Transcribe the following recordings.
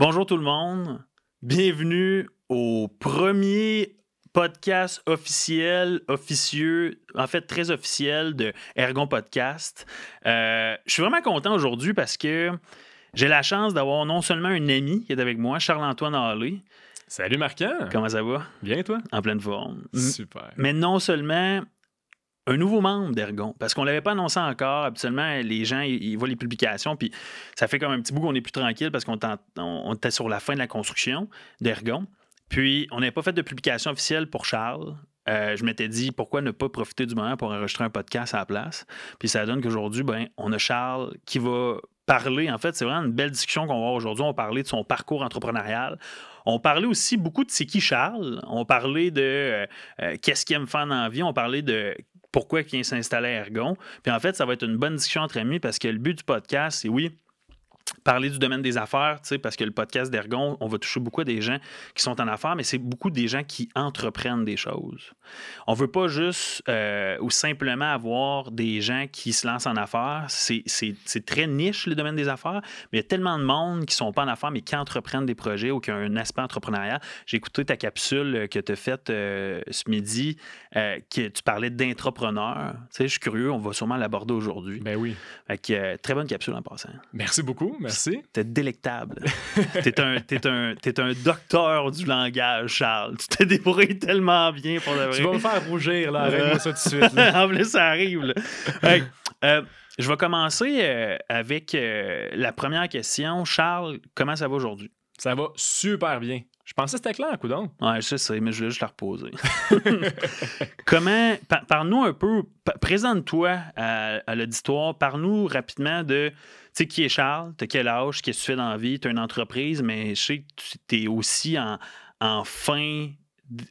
Bonjour tout le monde, bienvenue au premier podcast officieux, en fait très officiel de Ergon Podcast. Je suis vraiment content aujourd'hui parce que j'ai la chance d'avoir non seulement un ami qui est avec moi, Charles-Antoine Hallé. Salut Marquand! Comment ça va? Bien toi? En pleine forme. Super. Mais non seulement un nouveau membre d'Ergon, parce qu'on ne l'avait pas annoncé encore. Habituellement, les gens, ils voient les publications, puis ça fait comme un petit bout qu'on est plus tranquille parce qu'on était sur la fin de la construction d'Ergon. Puis, on n'avait pas fait de publication officielle pour Charles. Je m'étais dit, pourquoi ne pas profiter du moment pour enregistrer un podcast à la place? Puis ça donne qu'aujourd'hui, on a Charles qui va parler. En fait, c'est vraiment une belle discussion qu'on va avoir aujourd'hui. On parlait de son parcours entrepreneurial. On parlait aussi beaucoup de c'est qui Charles. On parlait de qu'est-ce qu'il aime faire dans la vie. On parlait de pourquoi il s'installait à Ergon. Puis en fait, ça va être une bonne discussion entre amis parce que le but du podcast, c'est oui, parler du domaine des affaires, parce que le podcast d'Ergon, on va toucher beaucoup à des gens qui sont en affaires, mais c'est beaucoup des gens qui entreprennent des choses. On ne veut pas juste ou simplement avoir des gens qui se lancent en affaires. C'est très niche, le domaine des affaires, mais il y a tellement de monde qui ne sont pas en affaires, mais qui entreprennent des projets ou qui ont un aspect entrepreneurial. J'ai écouté ta capsule que tu as faite ce midi, que tu parlais d'intrapreneur. Je suis curieux, on va sûrement l'aborder aujourd'hui. Ben oui. Très bonne capsule en passant. Merci beaucoup. Merci. T'es délectable. T'es un docteur du langage, Charles. Tu t'es débrouillé tellement bien pour le vrai. Tu vas me faire rougir, là. Arrête-moi ça tout de suite. Là. En plus, ça arrive. Là. Hey, je vais commencer avec la première question. Charles, comment ça va aujourd'hui? Ça va super bien. Je pensais que c'était clair, coudonc. Ouais, je sais, mais je voulais juste la reposer. Comment, parle-nous un peu, présente-toi à l'auditoire, parle-nous rapidement de, tu sais, qui est Charles, t'as quel âge, qu'est-ce que tu fais dans la vie, t'as une entreprise, mais je sais que tu es aussi en fin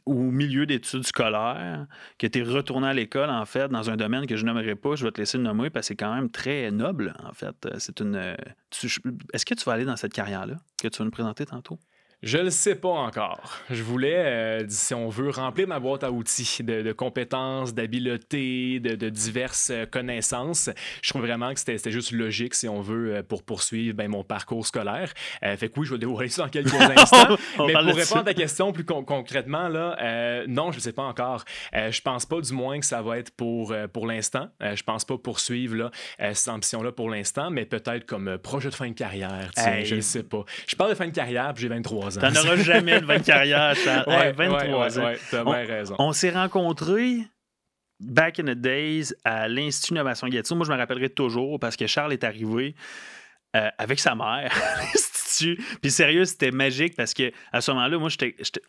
ou au milieu d'études scolaires, que tu es retourné à l'école, en fait, dans un domaine que je nommerai pas, je vais te laisser le nommer parce que c'est quand même très noble, en fait. Est-ce que tu vas aller dans cette carrière-là que tu vas nous présenter tantôt? Je le sais pas encore. Je voulais, si on veut, remplir ma boîte à outils de compétences, d'habiletés, de diverses connaissances. Je trouve vraiment que c'était juste logique, si on veut, pour poursuivre mon parcours scolaire. Fait que oui, je vais dévoiler ça dans quelques instants. Mais pour répondre à ta question plus concrètement, là, non, je ne sais pas encore. Je pense pas, du moins, que ça va être pour l'instant. Je pense pas poursuivre là, ces ambitions-là pour l'instant, mais peut-être comme projet de fin de carrière. Hey. Je ne sais pas. Je parle de fin de carrière, puis j'ai 23 ans. T'en auras jamais de 20 carrières, Charles. Ouais, 23 ans. Ouais, t'as bien raison. On s'est rencontrés back in the days à l'Institut Innovation Gatineau. Moi, je me rappellerai toujours parce que Charles est arrivé avec sa mère à l'Institut. Puis sérieux, c'était magique parce que à ce moment-là, moi,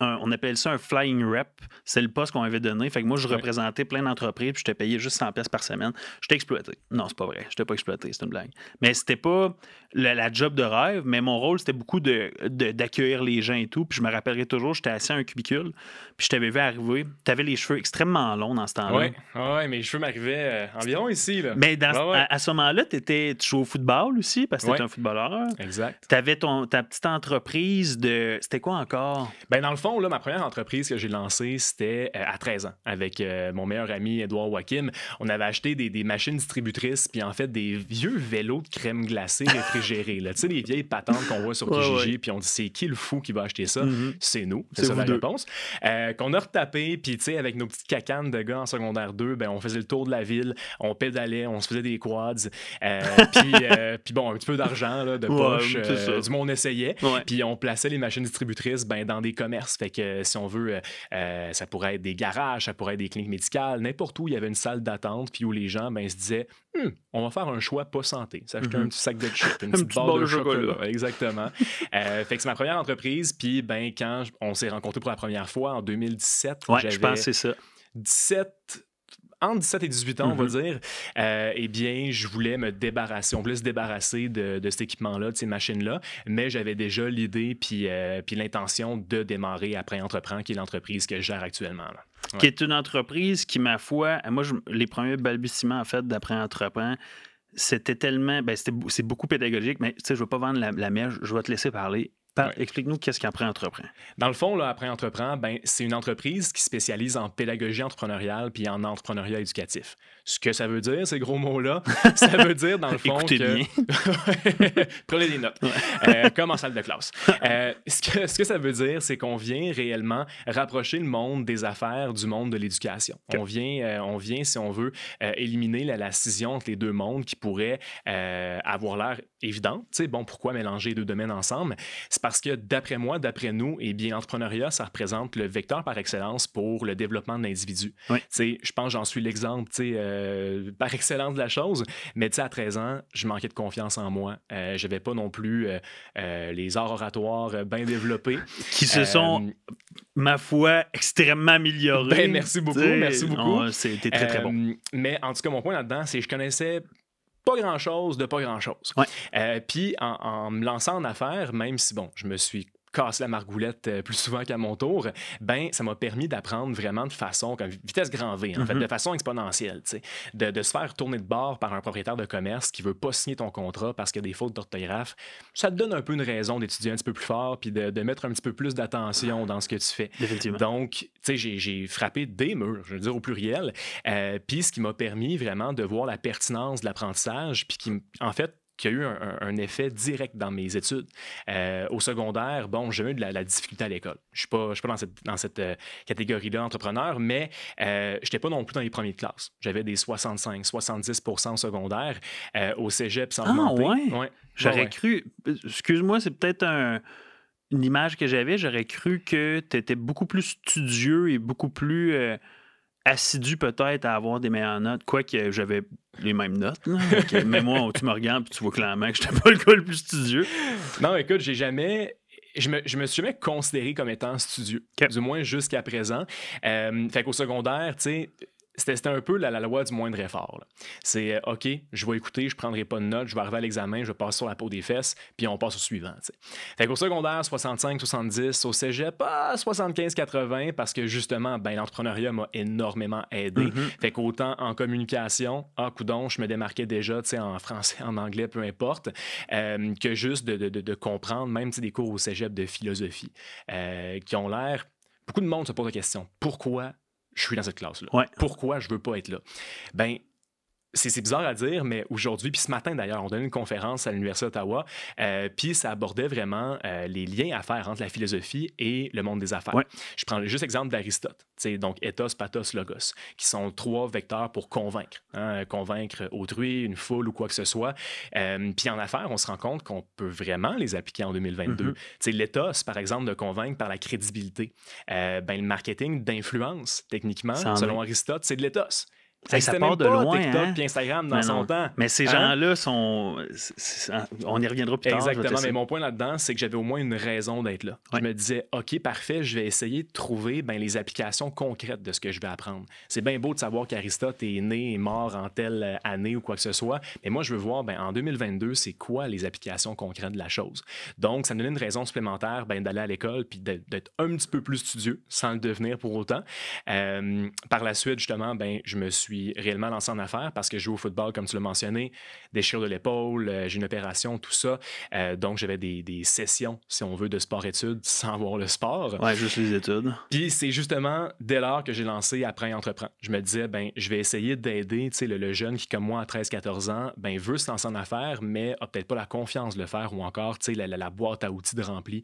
on appelle ça un flying rep. C'est le poste qu'on m'avait donné. Fait que moi, je représentais plein d'entreprises puis je t'ai payé juste 100$ par semaine. Je t'ai exploité. Non, c'est pas vrai. Je t'ai pas exploité. C'est une blague. Mais c'était pas la job de rêve, mais mon rôle, c'était beaucoup d'accueillir les gens et tout. Puis je me rappellerai toujours, j'étais assis à un cubicule puis je t'avais vu arriver. T'avais les cheveux extrêmement longs dans ce temps-là. Oui, mes cheveux m'arrivaient environ ici. Là. Mais à ce moment-là, tu jouais au football aussi parce que tu étais un footballeur. Exact. Tu avais ta petite entreprise de... C'était quoi encore? Dans le fond, là, ma première entreprise que j'ai lancée, c'était à 13 ans avec mon meilleur ami, Édouard Wakim. On avait acheté des machines distributrices puis en fait des vieux vélos de crème glacée réfrigérés. Tu sais, les vieilles patentes qu'on voit sur Kijiji puis on dit c'est qui le fou qui va acheter ça? C'est nous. C'est ça la réponse. Qu'on a retapé puis tu sais, avec nos petites cacanes de gars en secondaire 2, on faisait le tour de la ville, on pédalait, on se faisait des quads puis bon, un petit peu d'argent là, de poche. Du moins, on essayait. Puis on plaçait les machines distributrices dans des commerces. Fait que si on veut, ça pourrait être des garages, ça pourrait être des cliniques médicales, n'importe où il y avait une salle d'attente puis où les gens se disaient on va faire un choix pas santé. S'acheter un petit sac de chips, une petite barre de chocolat. Exactement. Fait que c'est ma première entreprise. Puis quand on s'est rencontrés pour la première fois en 2017, je pense que c'est ça. Entre 17 et 18 ans, on va dire, eh bien, je voulais me débarrasser. On voulait se débarrasser de cet équipement-là, de ces machines-là, mais j'avais déjà l'idée puis l'intention de démarrer Après Entreprends, qui est l'entreprise que je gère actuellement. Là. Ouais. Qui est une entreprise qui, ma foi, moi, les premiers balbutiements, en fait, d'Après Entreprends, c'était tellement... c'est beaucoup pédagogique, mais tu sais, je ne veux pas vendre la mèche, je vais te laisser parler. Explique-nous qu'est-ce qu'Après Entreprends. Dans le fond, là, Après Entreprends, c'est une entreprise qui spécialise en pédagogie entrepreneuriale puis en entrepreneuriat éducatif. Ce que ça veut dire, ces gros mots-là, ça veut dire, dans le fond, Écoutez que... bien. Prenez des notes. Comme en salle de classe. Ce que ça veut dire, c'est qu'on vient réellement rapprocher le monde des affaires du monde de l'éducation. Okay. On vient, si on veut, éliminer la scission entre les deux mondes qui pourrait avoir l'air évidente. Tu sais, bon, pourquoi mélanger les deux domaines ensemble? C'est parce que, d'après moi, d'après nous, eh bien, l'entrepreneuriat, ça représente le vecteur par excellence pour le développement de l'individu. Oui. Tu sais, je pense que j'en suis l'exemple, tu sais, par excellence de la chose, mais tu sais, à 13 ans, je manquais de confiance en moi. Je n'avais pas non plus les arts oratoires bien développés. Qui se sont, ma foi, extrêmement améliorés. Ben, merci beaucoup, merci beaucoup. C'était très, très bon. Mais en tout cas, mon point là-dedans, c'est que je connaissais pas grand-chose de pas grand-chose. Ouais. Puis en me lançant en affaires, même si, bon, je me suis casse la margoulette plus souvent qu'à mon tour, ben ça m'a permis d'apprendre vraiment de façon, comme vitesse grand V, en fait, de façon exponentielle, tu sais, de se faire tourner de bord par un propriétaire de commerce qui veut pas signer ton contrat parce qu'il y a des fautes d'orthographe. Ça te donne un peu une raison d'étudier un petit peu plus fort puis de mettre un petit peu plus d'attention dans ce que tu fais. Définitivement. Donc, tu sais, j'ai frappé des murs, je veux dire au pluriel, puis ce qui m'a permis vraiment de voir la pertinence de l'apprentissage, puis qui, en fait, qui a eu un effet direct dans mes études. Au secondaire, bon, j'ai eu de la difficulté à l'école. Je suis pas dans cette catégorie-là, entrepreneur, mais je n'étais pas non plus dans les premiers de classe. J'avais des 65-70% au secondaire. Au cégep, sans augmenter. Ouais. J'aurais cru... Excuse-moi, c'est peut-être une image que j'avais. J'aurais cru que tu étais beaucoup plus studieux et beaucoup plus... assidu peut-être à avoir des meilleures notes, quoique j'avais les mêmes notes. Okay. Mais moi, tu me regardes et tu vois clairement que je n'étais pas le gars le plus studieux. Non, écoute, je me suis jamais considéré comme étant studieux, du moins jusqu'à présent. Fait qu'au secondaire, tu sais, c'était un peu la loi du moindre effort. Là. C'est OK, je vais écouter, je prendrai pas de notes, je vais arriver à l'examen, je vais passer sur la peau des fesses, puis on passe au suivant. T'sais. Fait qu'au secondaire, 65-70, au cégep, 75-80, parce que justement, ben, l'entrepreneuriat m'a énormément aidé. Fait qu'autant en communication, coudonc, je me démarquais déjà en français, en anglais, peu importe, que juste de comprendre, même des cours au cégep de philosophie, qui ont l'air... Beaucoup de monde se pose la question, pourquoi je suis dans cette classe-là? Ouais. Pourquoi je veux pas être là? Ben, c'est bizarre à dire, mais aujourd'hui, puis ce matin d'ailleurs, on donnait une conférence à l'Université d'Ottawa, puis ça abordait vraiment les liens à faire entre la philosophie et le monde des affaires. Ouais. Je prends juste l'exemple d'Aristote, donc ethos, pathos, logos, qui sont 3 vecteurs pour convaincre. Convaincre autrui, une foule ou quoi que ce soit. Puis en affaires, on se rend compte qu'on peut vraiment les appliquer en 2022. L'ethos, par exemple, de convaincre par la crédibilité. Le marketing d'influence, techniquement, selon Aristote, c'est de l'ethos. Ça part de loin, TikTok et Instagram dans son temps. Mais ces gens-là sont... On y reviendra plus tard. Exactement, mais mon point là-dedans, c'est que j'avais au moins une raison d'être là. Ouais. Je me disais, OK, parfait, je vais essayer de trouver les applications concrètes de ce que je vais apprendre. C'est bien beau de savoir qu'Aristote est né et mort en telle année ou quoi que ce soit, mais moi, je veux voir, en 2022, c'est quoi les applications concrètes de la chose. Donc, ça me donnait une raison supplémentaire d'aller à l'école puis d'être un petit peu plus studieux, sans le devenir pour autant. Par la suite, justement, je me suis réellement lancé en affaires parce que je joue au football, comme tu l'as mentionné, déchirure de l'épaule, j'ai une opération, tout ça. Donc, j'avais des sessions, si on veut, de sport-études sans voir le sport. Ouais, juste les études. Puis, c'est justement dès lors que j'ai lancé Après Entreprends. Je me disais, je vais essayer d'aider le jeune qui, comme moi, à 13-14 ans, veut se lancer en affaires, mais a peut-être pas la confiance de le faire ou encore la boîte à outils de rempli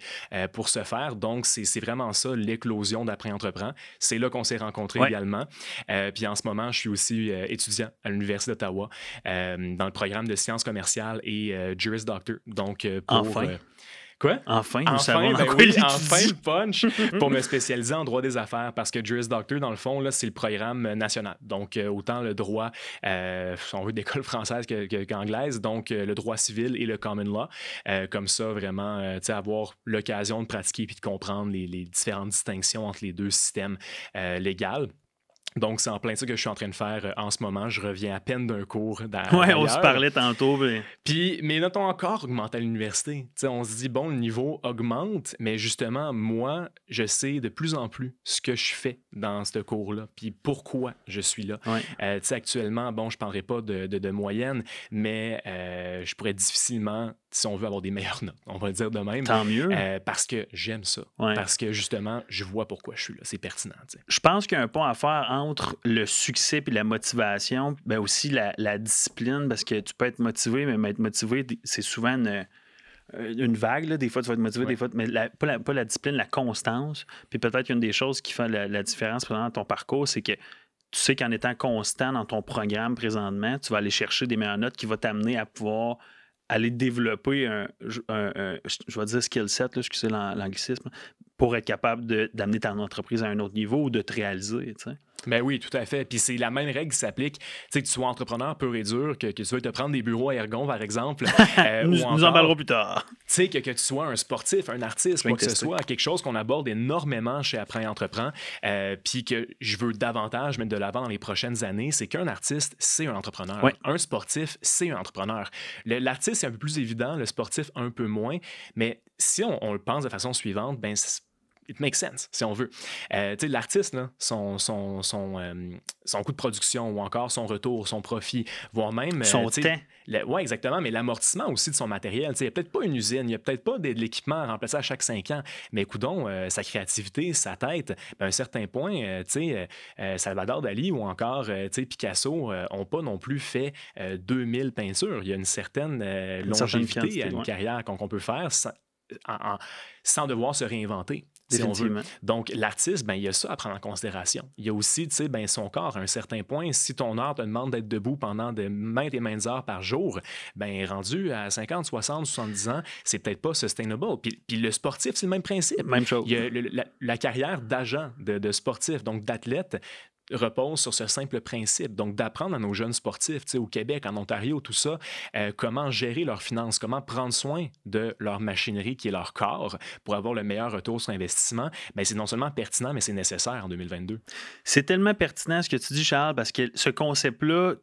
pour se faire. Donc, c'est vraiment ça, l'éclosion d'Après Entreprends. C'est là qu'on s'est rencontrés également. Puis, en ce moment, je suis aussi étudiant à l'Université d'Ottawa dans le programme de sciences commerciales et Juris Doctor. Donc, pour... Quoi? Enfin, nous savons enfin le punch pour me spécialiser en droit des affaires parce que Juris Doctor, dans le fond, là, c'est le programme national. Donc, autant le droit, si on veut, d'école française qu'anglaise, donc le droit civil et le common law. Comme ça, vraiment, avoir l'occasion de pratiquer et de comprendre les différentes distinctions entre les deux systèmes légaux. Donc, c'est en plein ça que je suis en train de faire en ce moment. Je reviens à peine d'un cours on se parlait tantôt. Puis, mais notons encore augmenter à l'université. T'sais, on se dit, bon, le niveau augmente, mais justement, moi, je sais de plus en plus ce que je fais dans ce cours-là, puis pourquoi je suis là. Ouais. Actuellement, bon, je ne parlerai pas de moyenne, mais je pourrais difficilement, si on veut, avoir des meilleures notes. On va le dire de même. Tant mieux. Parce que j'aime ça. Ouais. Parce que, justement, je vois pourquoi je suis là. C'est pertinent. Je pense qu'il y a un pont à faire entre entre le succès et la motivation, ben aussi la discipline, parce que tu peux être motivé, mais être motivé, c'est souvent une vague. Là. Des fois, tu vas être motivé, des fois, mais pas la discipline, la constance. Puis peut-être qu'une des choses qui fait la différence pendant ton parcours, c'est que tu sais qu'en étant constant dans ton programme présentement, tu vas aller chercher des meilleures notes qui vont t'amener à pouvoir aller développer je vais dire skill set, là, excusez l'anglicisme, pour être capable d'amener ton entreprise à un autre niveau ou de te réaliser. Tu sais. Ben oui, tout à fait. Puis c'est la même règle qui s'applique. Tu sais, que tu sois entrepreneur pur et dur, que tu veuilles te prendre des bureaux à Ergon, par exemple. Nous en parlerons plus tard. Tu sais, que tu sois un sportif, un artiste, quoi que ce soit, quelque chose qu'on aborde énormément chez Apprends et Entreprends, puis que je veux davantage mettre de l'avant dans les prochaines années, c'est qu'un artiste, c'est un entrepreneur. Oui. Un sportif, c'est un entrepreneur. L'artiste, c'est un peu plus évident, le sportif, un peu moins. Mais si on le pense de façon suivante, ben it makes sense, si on veut. Tu sais, l'artiste, là, son coût de production ou encore son retour, son profit, voire même... son temps. Oui, exactement, mais l'amortissement aussi de son matériel. Il n'y a peut-être pas une usine, il n'y a peut-être pas de l'équipement à remplacer à chaque 5 ans, mais coudonc, sa créativité, sa tête, à un certain point, Salvador Dali ou encore Picasso n'ont pas non plus fait 2000 peintures. Il y a une certaine longévité à une carrière qu'on peut faire sans devoir se réinventer. Si on veut. Donc, l'artiste, ben, il y a ça à prendre en considération. Il y a aussi, son corps à un certain point. Si ton art te demande d'être debout pendant maintes et maintes heures par jour, ben, rendu à 50, 60, 70 ans, c'est peut-être pas sustainable. Puis le sportif, c'est le même principe. Même chose. Il y a la carrière d'agent, de sportif, donc d'athlète, repose sur ce simple principe. Donc, d'apprendre à nos jeunes sportifs, au Québec, en Ontario, tout ça, comment gérer leurs finances, comment prendre soin de leur machinerie qui est leur corps pour avoir le meilleur retour sur investissement, bien, c'est non seulement pertinent, mais c'est nécessaire en 2022. C'est tellement pertinent ce que tu dis, Charles, parce que ce concept-là,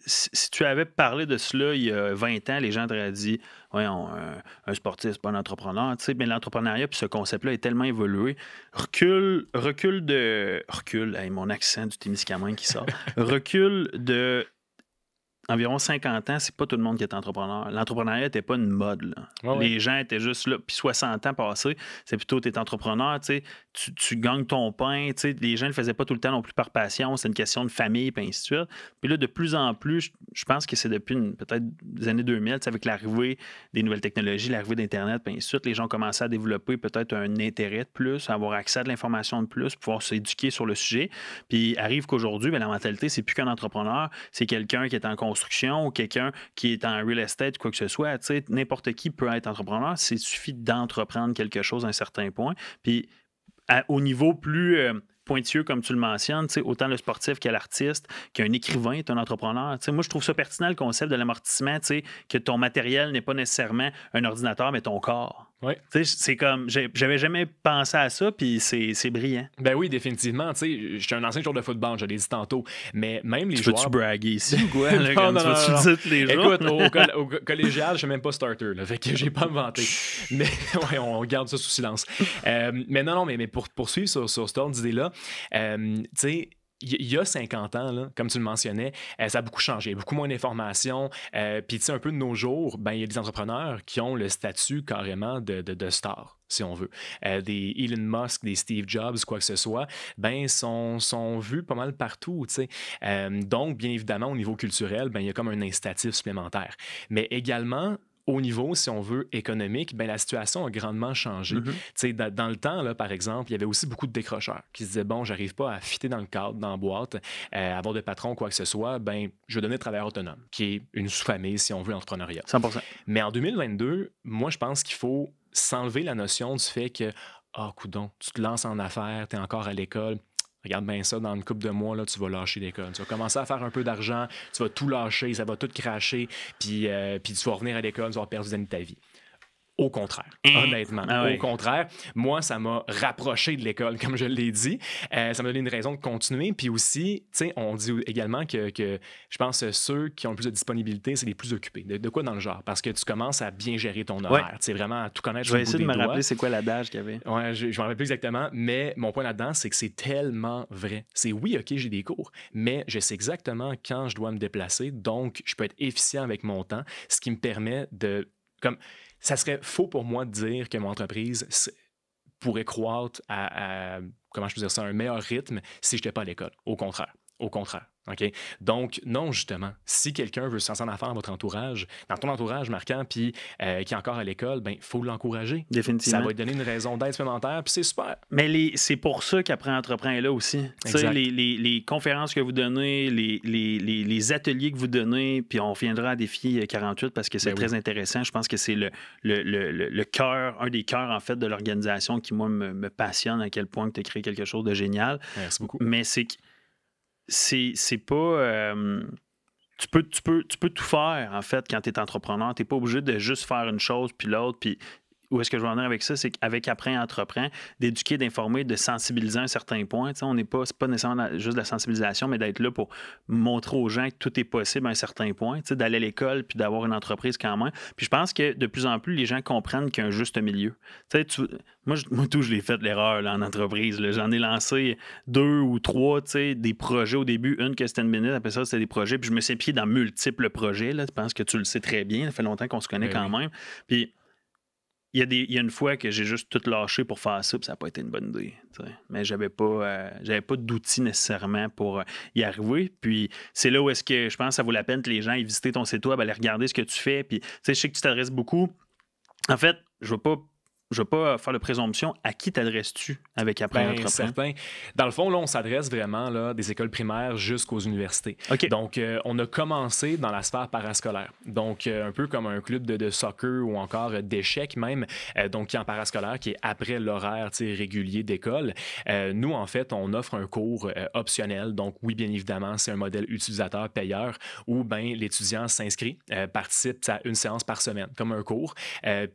si tu avais parlé de cela il y a 20 ans, les gens t'auraient dit ouais, un sportif, c'est pas un entrepreneur. Tu sais, mais l'entrepreneuriat, puis ce concept-là est tellement évolué. Recul, hey, mon accent du Témiscamingue qui sort. Recul de environ 50 ans, c'est pas tout le monde qui est entrepreneur. L'entrepreneuriat n'était pas une mode. Là. Ouais. Les gens étaient juste là. Puis 60 ans passés, c'est plutôt t'es entrepreneur, tu gagnes ton pain. Les gens ne le faisaient pas tout le temps non plus par passion. C'est une question de famille, puis ainsi de suite. Puis là, de plus en plus, je pense que c'est depuis peut-être des années 2000, avec l'arrivée des nouvelles technologies, l'arrivée d'Internet, puis ainsi de suite, les gens ont commencé à développer peut-être un intérêt de plus, à avoir accès à de l'information de plus, pouvoir s'éduquer sur le sujet. Puis arrive qu'aujourd'hui, la mentalité, c'est plus qu'un entrepreneur, c'est quelqu'un qui est en construction ou quelqu'un qui est en real estate ou quoi que ce soit. N'importe qui peut être entrepreneur. Il suffit d'entreprendre quelque chose à un certain point. Puis au niveau plus pointilleux, comme tu le mentionnes, autant le sportif que l'artiste, qu'un écrivain est un entrepreneur. Moi, je trouve ça pertinent, le concept de l'amortissement, que ton matériel n'est pas nécessairement un ordinateur, mais ton corps. Ouais. C'est comme, j'avais jamais pensé à ça, puis c'est brillant. Ben oui, définitivement. Je suis un ancien joueur de football, je l'ai dit tantôt, mais même les joueurs... Peux-tu braguer ici ou quoi? Là, non, tu le dis tous les jours? Écoute, au collégial, je suis même pas starter, là, fait que j'ai pas inventé. Mais ouais, on garde ça sous silence. Mais non, mais pour poursuivre sur cette ordre d'idée-là, tu sais... Il y a 50 ans, là, comme tu le mentionnais, ça a beaucoup changé, beaucoup moins d'informations. Puis, tu sais, un peu de nos jours, ben, il y a des entrepreneurs qui ont le statut carrément de star, si on veut. Des Elon Musk, des Steve Jobs, quoi que ce soit, ben, sont vus pas mal partout, tu sais. Donc, bien évidemment, au niveau culturel, ben, il y a comme un incitatif supplémentaire. Mais également, au niveau, si on veut, économique, ben, la situation a grandement changé. Mm-hmm. Dans le temps, là, par exemple, il y avait aussi beaucoup de décrocheurs qui se disaient, bon, j'arrive pas à fitter dans le cadre, dans la boîte, avoir de patron, quoi que ce soit, ben, je vais donner travailleur autonome, qui est une sous-famille, si on veut, entrepreneuriat. 100%. Mais en 2022, moi, je pense qu'il faut s'enlever la notion du fait que, coudonc, tu te lances en affaires, tu es encore à l'école. Regarde bien ça, dans une couple de mois, là, tu vas lâcher l'école. Tu vas commencer à faire un peu d'argent, tu vas tout lâcher, ça va tout cracher, puis tu vas revenir à l'école, tu vas avoir perdu des années de ta vie. Au contraire, honnêtement. Au contraire, moi, ça m'a rapproché de l'école, comme je l'ai dit. Ça m'a donné une raison de continuer. Puis aussi, tu sais, on dit également que je pense que ceux qui ont le plus de disponibilité, c'est les plus occupés. De quoi dans le genre? Parce que tu commences à bien gérer ton horaire. Tu sais, vraiment à tout connaître. Je vais essayer de me rappeler c'est quoi l'adage qu'il y avait. Ouais, je ne me rappelle plus exactement, mais mon point là-dedans, c'est que c'est tellement vrai. C'est oui, OK, j'ai des cours, mais je sais exactement quand je dois me déplacer. Donc, je peux être efficient avec mon temps, ce qui me permet de... Ça serait faux pour moi de dire que mon entreprise pourrait croître à comment je peux dire ça, un meilleur rythme si je n'étais pas à l'école. Au contraire. Au contraire. OK? Donc, non, justement, si quelqu'un veut se lancer en affaires dans votre entourage, dans ton entourage marquant, puis qui est encore à l'école, ben il faut l'encourager. Définitivement. Ça va lui donner une raison d'aide supplémentaire, puis c'est super. Mais c'est pour ça qu'Apprends Entreprends est là aussi. Tu sais, les conférences que vous donnez, les ateliers que vous donnez, puis on reviendra à Défi 48 parce que c'est très intéressant. Je pense que c'est le cœur, un des cœurs, en fait, de l'organisation qui, moi, me passionne à quel point tu as créé quelque chose de génial. Merci beaucoup. Mais c'est pas... tu peux tout faire, en fait, quand tu es entrepreneur. Tu n'es pas obligé de juste faire une chose puis l'autre. Puis où est-ce que je veux en venir avec ça? C'est qu'avec Apprends Entreprends, d'éduquer, d'informer, de sensibiliser à un certain point. C'est pas nécessairement juste de la sensibilisation, mais d'être là pour montrer aux gens que tout est possible à un certain point, d'aller à l'école puis d'avoir une entreprise quand même. Puis je pense que de plus en plus, les gens comprennent qu'il y a un juste milieu. Moi, je l'ai fait l'erreur là, en entreprise. Là. J'en ai lancé 2 ou 3, des projets au début. Une que c'était une minute, après ça, c'était des projets. Puis je me suis impliqué dans multiples projets. Là. Je pense que tu le sais très bien. Ça fait longtemps qu'on se connaît quand même. Puis il y a une fois que j'ai juste tout lâché pour faire ça, puis ça n'a pas été une bonne idée. Mais j'avais pas d'outils nécessairement pour y arriver. Puis c'est là où est-ce que je pense que ça vaut la peine que les gens aillent visiter ton site web, aller regarder ce que tu fais. Puis je sais que tu t'adresses beaucoup. En fait, je ne veux pas faire de présomption. À qui t'adresses-tu avec Apprends Entreprends? Certain. Dans le fond, là, on s'adresse vraiment là, des écoles primaires jusqu'aux universités. Okay. Donc, on a commencé dans la sphère parascolaire. Donc, un peu comme un club de soccer ou encore d'échecs même, donc qui est en parascolaire, qui est après l'horaire régulier d'école. Nous, en fait, on offre un cours optionnel. Donc, oui, bien évidemment, c'est un modèle utilisateur-payeur où ben, l'étudiant s'inscrit, participe à une séance par semaine, comme un cours.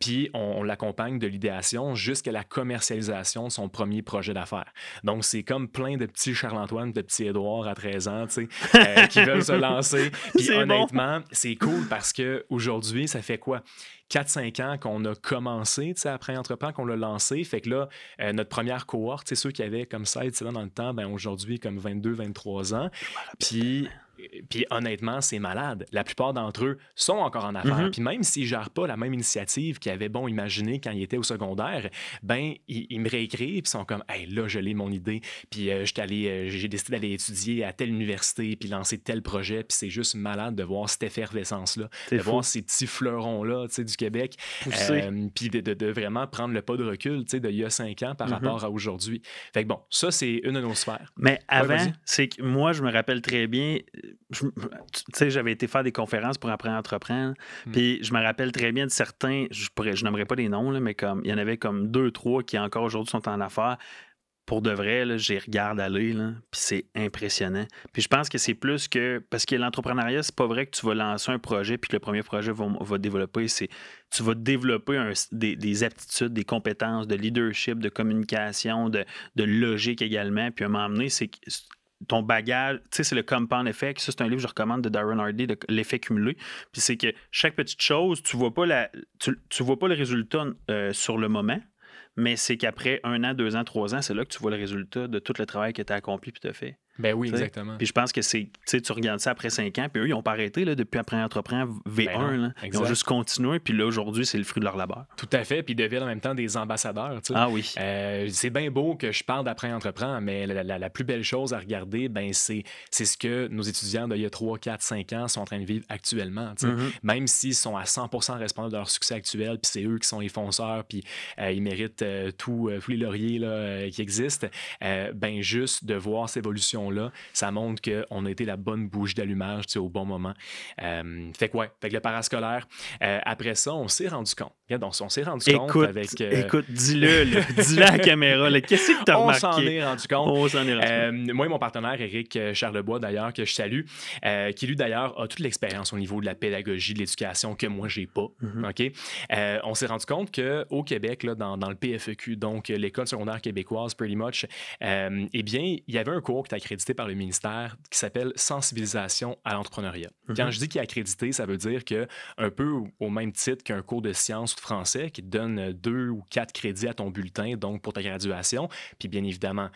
Puis, on l'accompagne de l'idée jusqu'à la commercialisation de son premier projet d'affaires. Donc, c'est comme plein de petits Charles-Antoine, de petits Édouard à 13 ans, qui veulent se lancer. Puis honnêtement, c'est cool parce qu'aujourd'hui, ça fait quoi? 4-5 ans qu'on a commencé, après Entreprends, qu'on l'a lancé. Fait que là, notre première cohorte, ceux qui avaient comme 16 ans dans le temps, ben aujourd'hui, comme 22-23 ans. Puis honnêtement, c'est malade. La plupart d'entre eux sont encore en affaires. Puis même s'ils ne gèrent pas la même initiative qu'ils avaient imaginé quand ils étaient au secondaire, ben ils me réécrivent puis sont comme « Hey, là, je l'ai mon idée. Puis j'ai décidé d'aller étudier à telle université puis lancer tel projet. » Puis c'est juste malade de voir cette effervescence-là, voir ces petits fleurons-là du Québec. Puis de vraiment prendre le pas de recul d'il y a 5 ans par rapport à aujourd'hui. Fait que bon, ça, c'est une de nos sphères. Mais avant, c'est que moi, je me rappelle très bien... Tu sais, j'avais été faire des conférences pour Apprendre Entreprendre. Puis je me rappelle très bien de certains, je n'aimerais pas les noms, là, mais comme il y en avait comme 2-3 qui encore aujourd'hui sont en affaires. Pour de vrai, là, j'y regarde aller, là, puis c'est impressionnant. Puis je pense que c'est plus que... Parce que l'entrepreneuriat, c'est pas vrai que tu vas lancer un projet puis que le premier projet va développer. Tu vas développer des aptitudes, des compétences de leadership, de communication, de logique également. Puis à un moment donné, c'est ton bagage, tu sais, c'est le compound effect. Ça, c'est un livre que je recommande de Darren Hardy, de l'effet cumulé. Puis c'est que chaque petite chose, tu vois pas le résultat sur le moment, mais c'est qu'après 1 an, 2 ans, 3 ans, c'est là que tu vois le résultat de tout le travail que tu as accompli puis tu as fait. Ben oui, exactement. Puis je pense que tu regardes ça après 5 ans, puis eux, ils n'ont pas arrêté là, depuis Apprends Entreprends V1. Là. Ils ont juste continué, puis là, aujourd'hui, c'est le fruit de leur labeur. Tout à fait, puis ils deviennent en même temps des ambassadeurs. Ah oui. C'est bien beau que je parle d'Apprends Entreprends, mais la plus belle chose à regarder, ben c'est ce que nos étudiants d'il y a 3, 4, 5 ans sont en train de vivre actuellement. Même s'ils sont à 100% responsables de leur succès actuel, puis c'est eux qui sont les fonceurs, puis ils méritent tous les lauriers là, qui existent, ben juste de voir cette évolution là, ça montre qu'on a été la bonne bougie d'allumage au bon moment. Fait que le parascolaire, après ça, on s'est rendu compte. Regarde, on s'est rendu compte avec... Écoute, dis-le à la caméra. Là. Qu'est-ce que tu as remarqué? On s'en est rendu compte. Moi et mon partenaire, Éric Charlebois, d'ailleurs, que je salue, qui lui, d'ailleurs, a toute l'expérience au niveau de la pédagogie, de l'éducation que moi, j'ai pas. OK? On s'est rendu compte qu'au Québec, là, dans le PFEQ, donc l'École secondaire québécoise, pretty much, eh bien, il y avait un cours qui est accrédité par le ministère qui s'appelle Sensibilisation à l'entrepreneuriat. Quand je dis qu'il est accrédité, ça veut dire que un peu au même titre qu'un cours de sciences ou de français qui te donne 2 ou 4 crédits à ton bulletin, donc pour ta graduation, puis bien évidemment,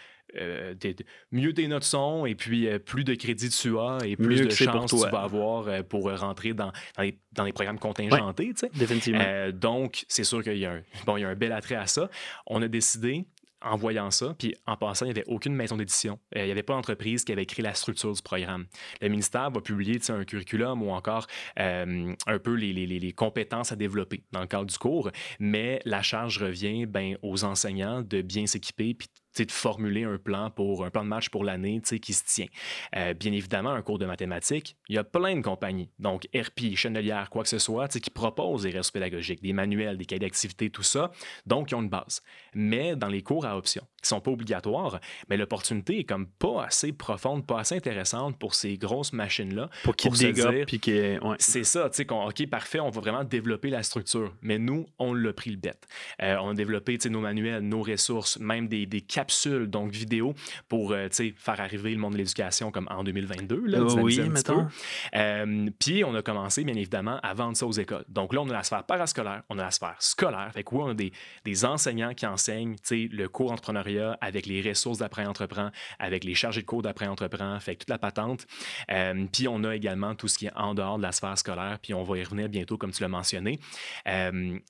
mieux tes notes sont et puis plus de crédits tu as et plus de chances tu vas avoir pour rentrer dans les programmes contingentés. Ouais, définitivement. Donc, c'est sûr qu'il y a un bel attrait à ça. On a décidé en voyant ça, puis en passant, il n'y avait aucune maison d'édition. Il n'y avait pas d'entreprise qui avait écrit la structure du programme. Le ministère va publier un curriculum ou encore un peu les compétences à développer dans le cadre du cours, mais la charge revient aux enseignants de bien s'équiper puis de formuler un plan de match pour l'année qui se tient. Bien évidemment, un cours de mathématiques, il y a plein de compagnies, donc RP, Chenelière, quoi que ce soit, qui proposent des ressources pédagogiques, des manuels, des cahiers d'activité, tout ça, donc ils ont une base. Mais dans les cours à option, qui ne sont pas obligatoires, mais l'opportunité est comme pas assez profonde, pas assez intéressante pour ces grosses machines-là. Pour qu'ils développent, puis ouais. C'est ça, OK, parfait, on va vraiment développer la structure, mais nous, on l'a pris le bête. On a développé nos manuels, nos ressources, même des capsules, donc vidéo, pour faire arriver le monde de l'éducation comme en 2022. Là, oui, mettons. Puis on a commencé, bien évidemment, à vendre ça aux écoles. Donc là, on a la sphère parascolaire, on a la sphère scolaire. Fait que oui, on a des enseignants qui enseignent le cours entrepreneuriat avec les ressources d'après-entreprend, avec les chargés de cours d'après-entreprend, fait que toute la patente. Puis on a également tout ce qui est en dehors de la sphère scolaire, puis on va y revenir bientôt, comme tu l'as mentionné.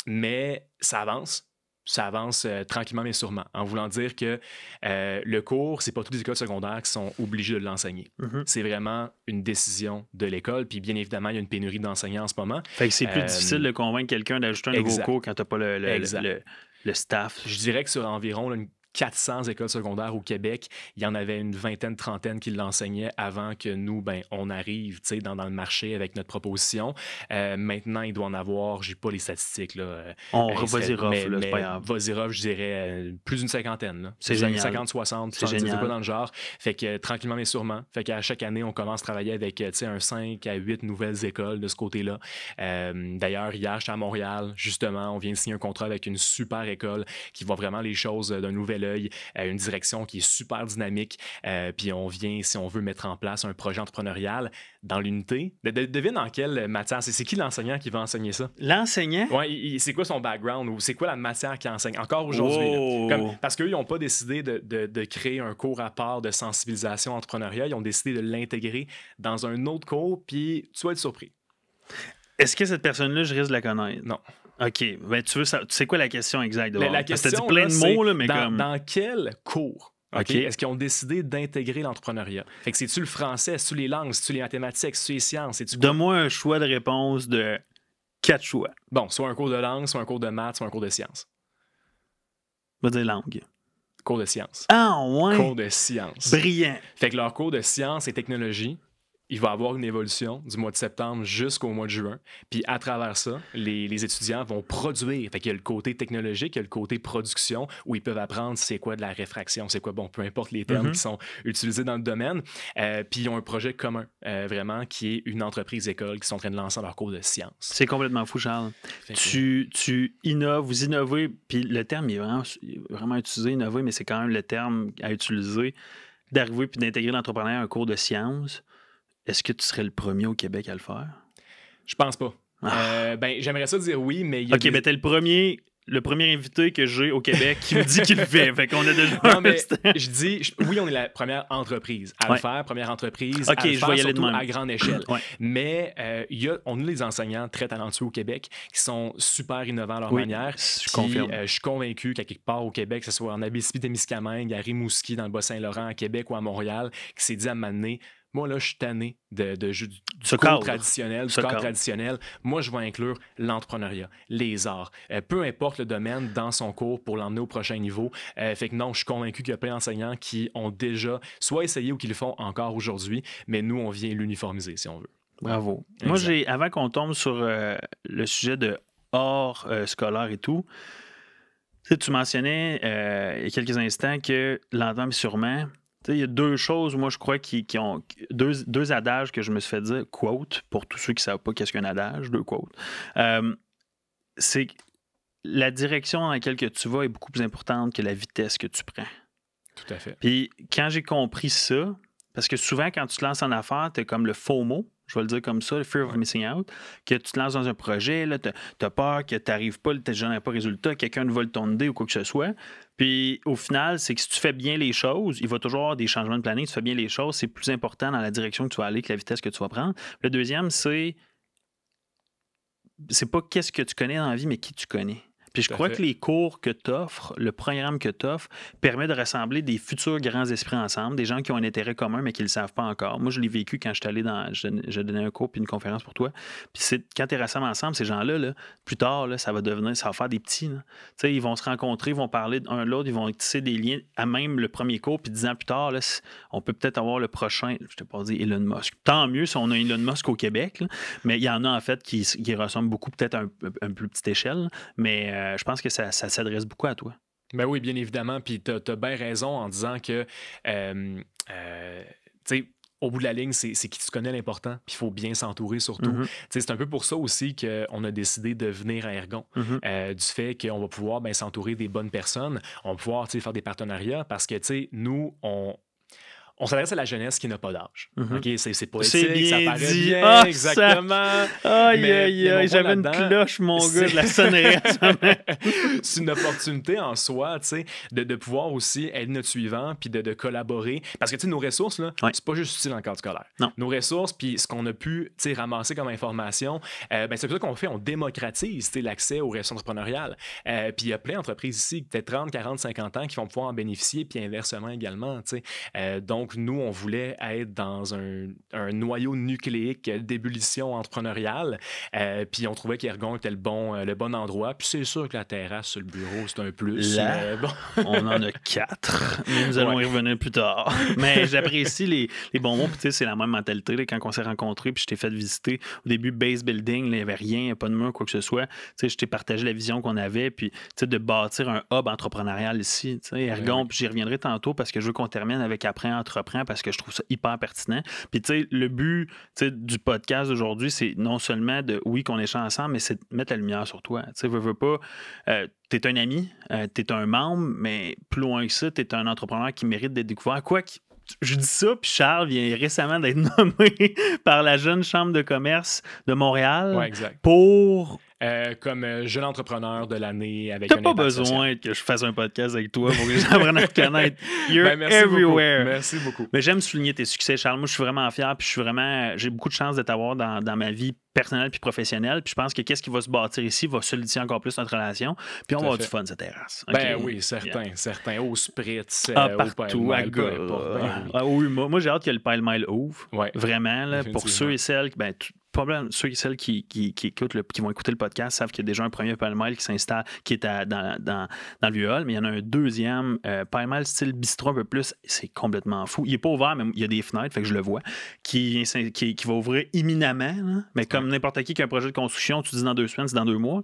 Mais ça avance. Ça avance tranquillement mais sûrement, en voulant dire que le cours, c'est pas toutes les écoles secondaires qui sont obligées de l'enseigner. Mm-hmm. C'est vraiment une décision de l'école, puis bien évidemment, il y a une pénurie d'enseignants en ce moment. Fait que c'est plus difficile de convaincre quelqu'un d'ajouter un nouveau cours quand t'as pas le staff. Je dirais que sur environ 400 écoles secondaires au Québec, il y en avait une vingtaine, trentaine qui l'enseignaient avant que nous, on arrive dans le marché avec notre proposition. Maintenant, il doit en avoir, j'ai pas les statistiques. Là, vas-y rough, c'est pas grave. Vas-y rough, je dirais plus d'une cinquantaine. Là. C'est génial. 50, 60, c'est génial. Pas dans le genre. Fait que tranquillement mais sûrement. Fait qu'à chaque année, on commence à travailler avec un 5 à 8 nouvelles écoles de ce côté-là. D'ailleurs, hier, j'étais à Montréal, justement, on vient de signer un contrat avec une super école qui voit vraiment les choses d'un nouvel œil, une direction qui est super dynamique, puis on vient, si on veut, mettre en place un projet entrepreneurial dans l'unité. Devine dans quelle matière, c'est qui l'enseignant qui va enseigner ça? L'enseignant? Oui, c'est quoi son background ou c'est quoi la matière qu'il enseigne encore aujourd'hui? Parce qu'eux, ils n'ont pas décidé de créer un cours à part de sensibilisation entrepreneuriale, ils ont décidé de l'intégrer dans un autre cours, puis tu vas être surpris. Est-ce que cette personne-là, je risque de la connaître? Non. OK. Ben, tu sais quoi la question exacte? La question, parce que t'as dit plein de mots, là, mais dans quel cours Okay. Est-ce qu'ils ont décidé d'intégrer l'entrepreneuriat? Fait que c'est-tu le français, c'est-tu les langues, c'est-tu les mathématiques, c'est-tu les sciences? C'est-tu Donne-moi un choix de réponse de 4 choix. Bon, soit un cours de langue, soit un cours de maths, soit un cours de sciences. On va dire langue. Cours de sciences. Ah, ouais! Cours de sciences. Brillant. Fait que leur cours de sciences et technologie, il va avoir une évolution du mois de septembre jusqu'au mois de juin. Puis à travers ça, les étudiants vont produire. Fait qu'il y a le côté technologique, il y a le côté production où ils peuvent apprendre c'est quoi de la réfraction, c'est quoi, peu importe les termes qui sont utilisés dans le domaine. Puis ils ont un projet commun, vraiment, qui est une entreprise-école qui sont en train de lancer leur cours de sciences. C'est complètement fou, Charles. Tu innoves, vous innovez, puis le terme il est vraiment utilisé, innover, mais c'est quand même le terme à utiliser, d'arriver puis d'intégrer l'entrepreneur à un cours de sciences. Est-ce que tu serais le premier au Québec à le faire? Je pense pas. J'aimerais ça dire oui, mais... OK, t'es le premier invité que j'ai au Québec qui me dit qu'il le fait. Fait qu'on a déjà... Non, mais je dis... Oui, on est la première entreprise à le faire. Première entreprise à le faire, surtout à grande échelle. Ouais. Mais on a des enseignants très talentueux au Québec qui sont super innovants à leur manière. Je suis convaincu qu'à quelque part au Québec, que ce soit en Abitibi-Témiscamingue, à Rimouski, dans le Bas-Saint-Laurent, à Québec ou à Montréal, qui s'est dit à m'amener... Moi, là, je suis tanné du cours traditionnel, du cadre traditionnel. Moi, je vais inclure l'entrepreneuriat, les arts, peu importe le domaine dans son cours pour l'emmener au prochain niveau. Fait que non, je suis convaincu qu'il y a plein d'enseignants qui ont déjà soit essayé ou qui le font encore aujourd'hui, mais nous, on vient l'uniformiser, si on veut. Bravo. Exact. Moi, avant qu'on tombe sur le sujet de hors scolaire et tout, tu mentionnais il y a quelques instants que lentement mais sûrement... Il y a deux choses, moi, je crois, qui ont deux adages que je me suis fait dire, quote, pour tous ceux qui ne savent pas qu'est-ce qu'un adage, deux quotes. C'est que la direction dans laquelle tu vas est beaucoup plus importante que la vitesse que tu prends. Tout à fait. Puis quand j'ai compris ça, parce que souvent, quand tu te lances en affaires, tu as comme le FOMO, je vais le dire comme ça, le fear of missing out, que tu te lances dans un projet, tu as peur que tu n'arrives pas, tu ne génères pas de résultat, quelqu'un te vole ton idée ou quoi que ce soit. Puis au final, c'est que si tu fais bien les choses, il va toujours y avoir des changements de planning, tu fais bien les choses, c'est plus important dans la direction que tu vas aller que la vitesse que tu vas prendre. Le deuxième, c'est pas qu'est-ce que tu connais dans la vie, mais qui tu connais. Puis je crois que les cours que tu offres, le programme que tu offres, permet de rassembler des futurs grands esprits ensemble, des gens qui ont un intérêt commun mais qui ne le savent pas encore. Moi, je l'ai vécu quand je suis allé je donnais un cours puis une conférence pour toi. Puis quand tu es rassemblé ensemble, ces gens-là, là, plus tard, là, ça va faire des petits. Tu sais, ils vont se rencontrer, ils vont parler d'un à l'autre, ils vont tisser des liens à même le premier cours, puis 10 ans plus tard, là, on peut peut-être avoir le prochain, je t'ai pas dit Elon Musk. Tant mieux si on a Elon Musk au Québec, là, mais il y en a en fait qui ressemblent beaucoup, peut-être à un plus petite échelle, mais je pense que ça s'adresse beaucoup à toi. Ben oui, bien évidemment. Puis tu as bien raison en disant que, tu sais, au bout de la ligne, c'est qui tu connais l'important, puis il faut bien s'entourer surtout. C'est un peu pour ça aussi qu'on a décidé de venir à Ergon, du fait qu'on va pouvoir s'entourer des bonnes personnes, on va pouvoir faire des partenariats, parce que nous, on s'adresse à la jeunesse qui n'a pas d'âge. Okay? C'est poétique, ça paraît dit. bien, exactement. Aïe, j'avais une cloche, mon gars, de la sonnerie. C'est une opportunité en soi, de pouvoir aussi aider notre suivant, puis de collaborer. Parce que nos ressources, là, c'est pas juste utile dans le cadre scolaire. Non. Nos ressources, puis ce qu'on a pu ramasser comme information, c'est pour ça qu'on fait, on démocratise l'accès aux ressources entrepreneuriales. Puis il y a plein d'entreprises ici, peut-être 30, 40, 50 ans, qui vont pouvoir en bénéficier, puis inversement également. Donc, nous, on voulait être dans un noyau nucléique d'ébullition entrepreneuriale. Puis on trouvait qu'Ergon était le bon endroit. Puis c'est sûr que la terrasse sur le bureau, c'est un plus. Là, bon. On en a 4, mais nous allons y revenir plus tard. Mais j'apprécie les bons mots. Puis c'est la même mentalité là, quand on s'est rencontrés. Puis je t'ai fait visiter au début base building. Il n'y avait rien, pas de mur, quoi que ce soit. Je t'ai partagé la vision qu'on avait. Puis de bâtir un hub entrepreneurial ici. Ergon, puis j'y reviendrai tantôt parce que je veux qu'on termine avec après entreprendre parce que je trouve ça hyper pertinent. Puis, le but du podcast d'aujourd'hui, c'est non seulement qu'on échange ensemble, mais c'est de mettre la lumière sur toi. Tu sais, veux pas. T'es un ami, t'es un membre, mais plus loin que ça, t'es un entrepreneur qui mérite d'être découvert. Je dis ça, puis Charles vient récemment d'être nommé par la jeune chambre de commerce de Montréal pour... comme jeune entrepreneur de l'année avec un impact social. T'as pas besoin que je fasse un podcast avec toi pour que les gens apprennent à te connaître. You're everywhere. Merci beaucoup. Mais j'aime souligner tes succès, Charles. Moi, je suis vraiment fier, puis j'ai beaucoup de chance de t'avoir dans ma vie personnelle puis professionnelle. Puis je pense que qu'est-ce qui va se bâtir ici va solidifier encore plus notre relation. Puis on va avoir du fun, cette terrasse. Ben oui, certain. Au Spritz, partout, à gars. Oui, moi, j'ai hâte que le Pile Mile ouvre. Ouais, vraiment, là, pour ceux et celles ceux et celles qui écoutent qui vont écouter le podcast savent qu'il y a déjà un premier Pile Mile qui s'installe, qui est dans le vieux hall, mais il y en a un deuxième Pile Mile style bistrot un peu plus. C'est complètement fou. Il n'est pas ouvert, mais il y a des fenêtres, fait que je le vois, qui va ouvrir imminemment. Là. Mais comme n'importe qui a un projet de construction, tu dis dans 2 semaines, c'est dans 2 mois.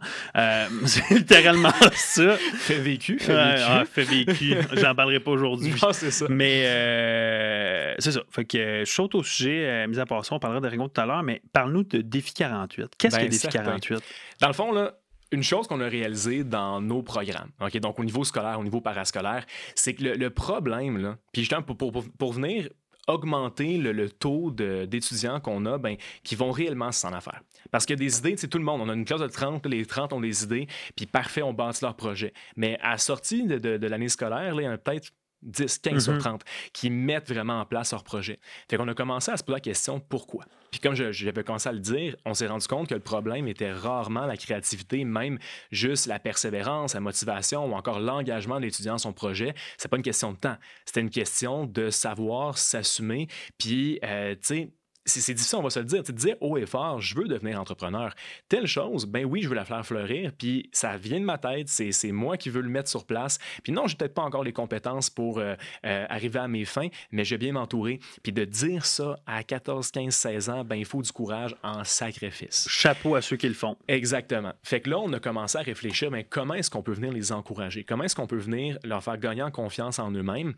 C'est littéralement ça. Fait vécu. Fait vécu. J'en parlerai pas aujourd'hui. Non, c'est ça. Mais c'est ça. Fait que je saute au sujet, mis à part ça, on parlera d'Ergon tout à l'heure, mais parle-nous de Défi 48. Qu'est-ce que Défi 48? Dans le fond, là, une chose qu'on a réalisée dans nos programmes, okay, donc au niveau scolaire, au niveau parascolaire, c'est que le problème, là, puis justement pour venir augmenter le taux d'étudiants qu'on a, qui vont réellement s'en affaire. Parce qu'il y a des idées, tout le monde, on a une classe de 30, les 30 ont des idées, puis parfait, on bâtit leur projet. Mais à la sortie de l'année scolaire, là, il y en a peut-être 10, 15 sur 30 qui mettent vraiment en place leur projet. Fait qu'on a commencé à se poser la question pourquoi. Puis comme j'avais commencé à le dire, on s'est rendu compte que le problème était rarement la créativité, même juste la persévérance, la motivation ou encore l'engagement de l'étudiant dans son projet. C'est pas une question de temps. C'était une question de savoir s'assumer. Puis, tu sais, c'est difficile, on va se le dire. Tu te dire haut et fort, je veux devenir entrepreneur. Telle chose, ben oui, je veux la faire fleurir, puis ça vient de ma tête, c'est moi qui veux le mettre sur place. Puis non, j'ai peut-être pas encore les compétences pour arriver à mes fins, mais je vais bien m'entourer. Puis de dire ça à 14, 15, 16 ans, ben il faut du courage en sacrifice. Chapeau à ceux qui le font. Exactement. Fait que là, on a commencé à réfléchir, ben, comment est-ce qu'on peut venir les encourager? Comment est-ce qu'on peut venir leur faire gagner en confiance en eux-mêmes?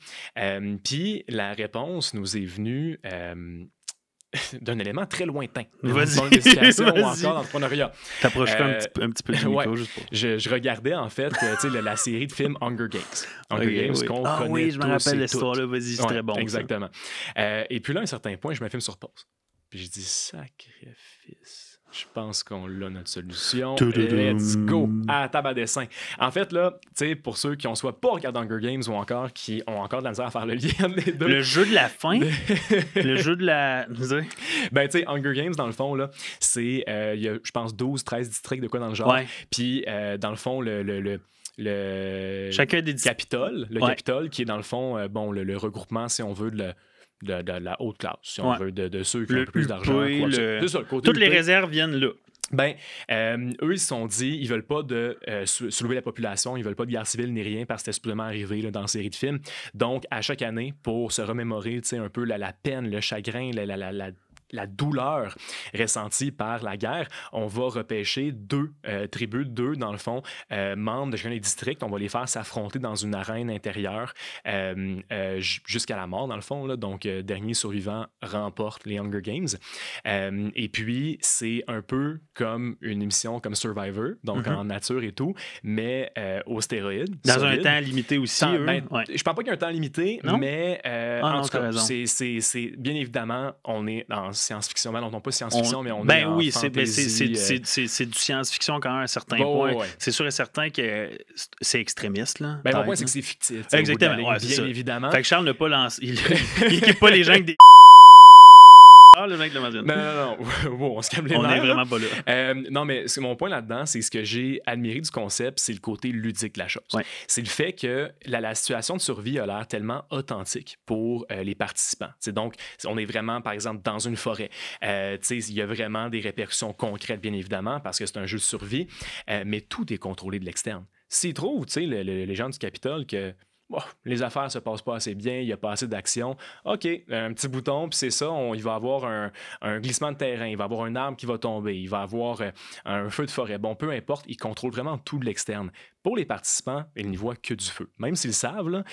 Puis la réponse nous est venue... d'un élément très lointain dans l'éducation ou encore l'entrepreneuriat. T'approches un petit peu du micro, juste pour... je regardais en fait la série de films Hunger Games. Games qu'on connaît oui, je me rappelle l'histoire-là, vas-y, c'est très bon. Exactement. Et puis là, à un certain point, je me filme sur pause. Puis je dis, sacrifice. Je pense qu'on a notre solution. Tududum. Let's go à la table à dessin. En fait, là, tu sais, pour ceux qui ont soit pas regardé Hunger Games ou encore qui ont encore de la misère à faire le lien entre les deux. Le jeu de la fin, le jeu de la... Ben, tu sais, Hunger Games, dans le fond, là, c'est, il y a, je pense, 12, 13 districts de quoi dans le genre. Ouais. Puis, dans le fond, Chacun des Capitole, le Ouais. Capitole, qui est dans le fond, bon, le regroupement, si on veut, de la haute classe, si on Ouais. veut, de ceux qui ont Le un peu plus d'argent. UP, quoi. le- C'est ça, le côté Toutes les UP. réserves viennent là. Ben, eux, ils se sont dit, ils veulent pas de soulever la population, ils veulent pas de guerre civile ni rien parce que c'était supposément arrivé là, dans la série de films. Donc, à chaque année, pour se remémorer, tu sais, un peu la peine, le chagrin, la douleur ressentie par la guerre, on va repêcher deux tribus, dans le fond, membres de chacun des districts. On va les faire s'affronter dans une arène intérieure jusqu'à la mort, dans le fond. Là. Donc, dernier survivant remporte les Hunger Games. Et puis, c'est un peu comme une émission comme Survivor, donc en nature et tout, mais aux stéroïdes. Dans solides. un temps limité aussi, eux. Ben, Ouais. Je pense pas qu'il y a un temps limité, Non? mais non, en tout t'as cas, raison. c'est bien évidemment, on est dans science-fiction. Ben non pas science-fiction, mais on est Ben en oui, fantasy. c'est du science-fiction quand même à un certain Bon, point. ouais. C'est sûr et certain que c'est extrémiste. Là, Ben, mon peut-être, point, c'est là. que c'est fictif. Exactement, Au bout de la ligne, ouais, c'est bien ça. évidemment. Fait que Charles n'a pas lancé. Il équipe pas les gens avec des. Ah, le mec le mentionne. Non. Wow, on se calme les On nerfs, est là. vraiment pas là. Non, mais mon point là-dedans, c'est ce que j'ai admiré du concept, c'est le côté ludique de la chose. Ouais. C'est le fait que la situation de survie a l'air tellement authentique pour les participants. T'sais, donc, on est vraiment, par exemple, dans une forêt. Il y a vraiment des répercussions concrètes, bien évidemment, parce que c'est un jeu de survie, mais tout est contrôlé de l'externe. S'ils trouvent, les gens du Capitole, que les affaires se passent pas assez bien, il n'y a pas assez d'action. OK, un petit bouton, puis c'est ça, il va avoir un glissement de terrain, il va avoir un arbre qui va tomber, il va avoir un feu de forêt. Bon, peu importe, ils contrôlent vraiment tout de l'externe. Pour les participants, ils n'y voient que du feu. Même s'ils le savent, là,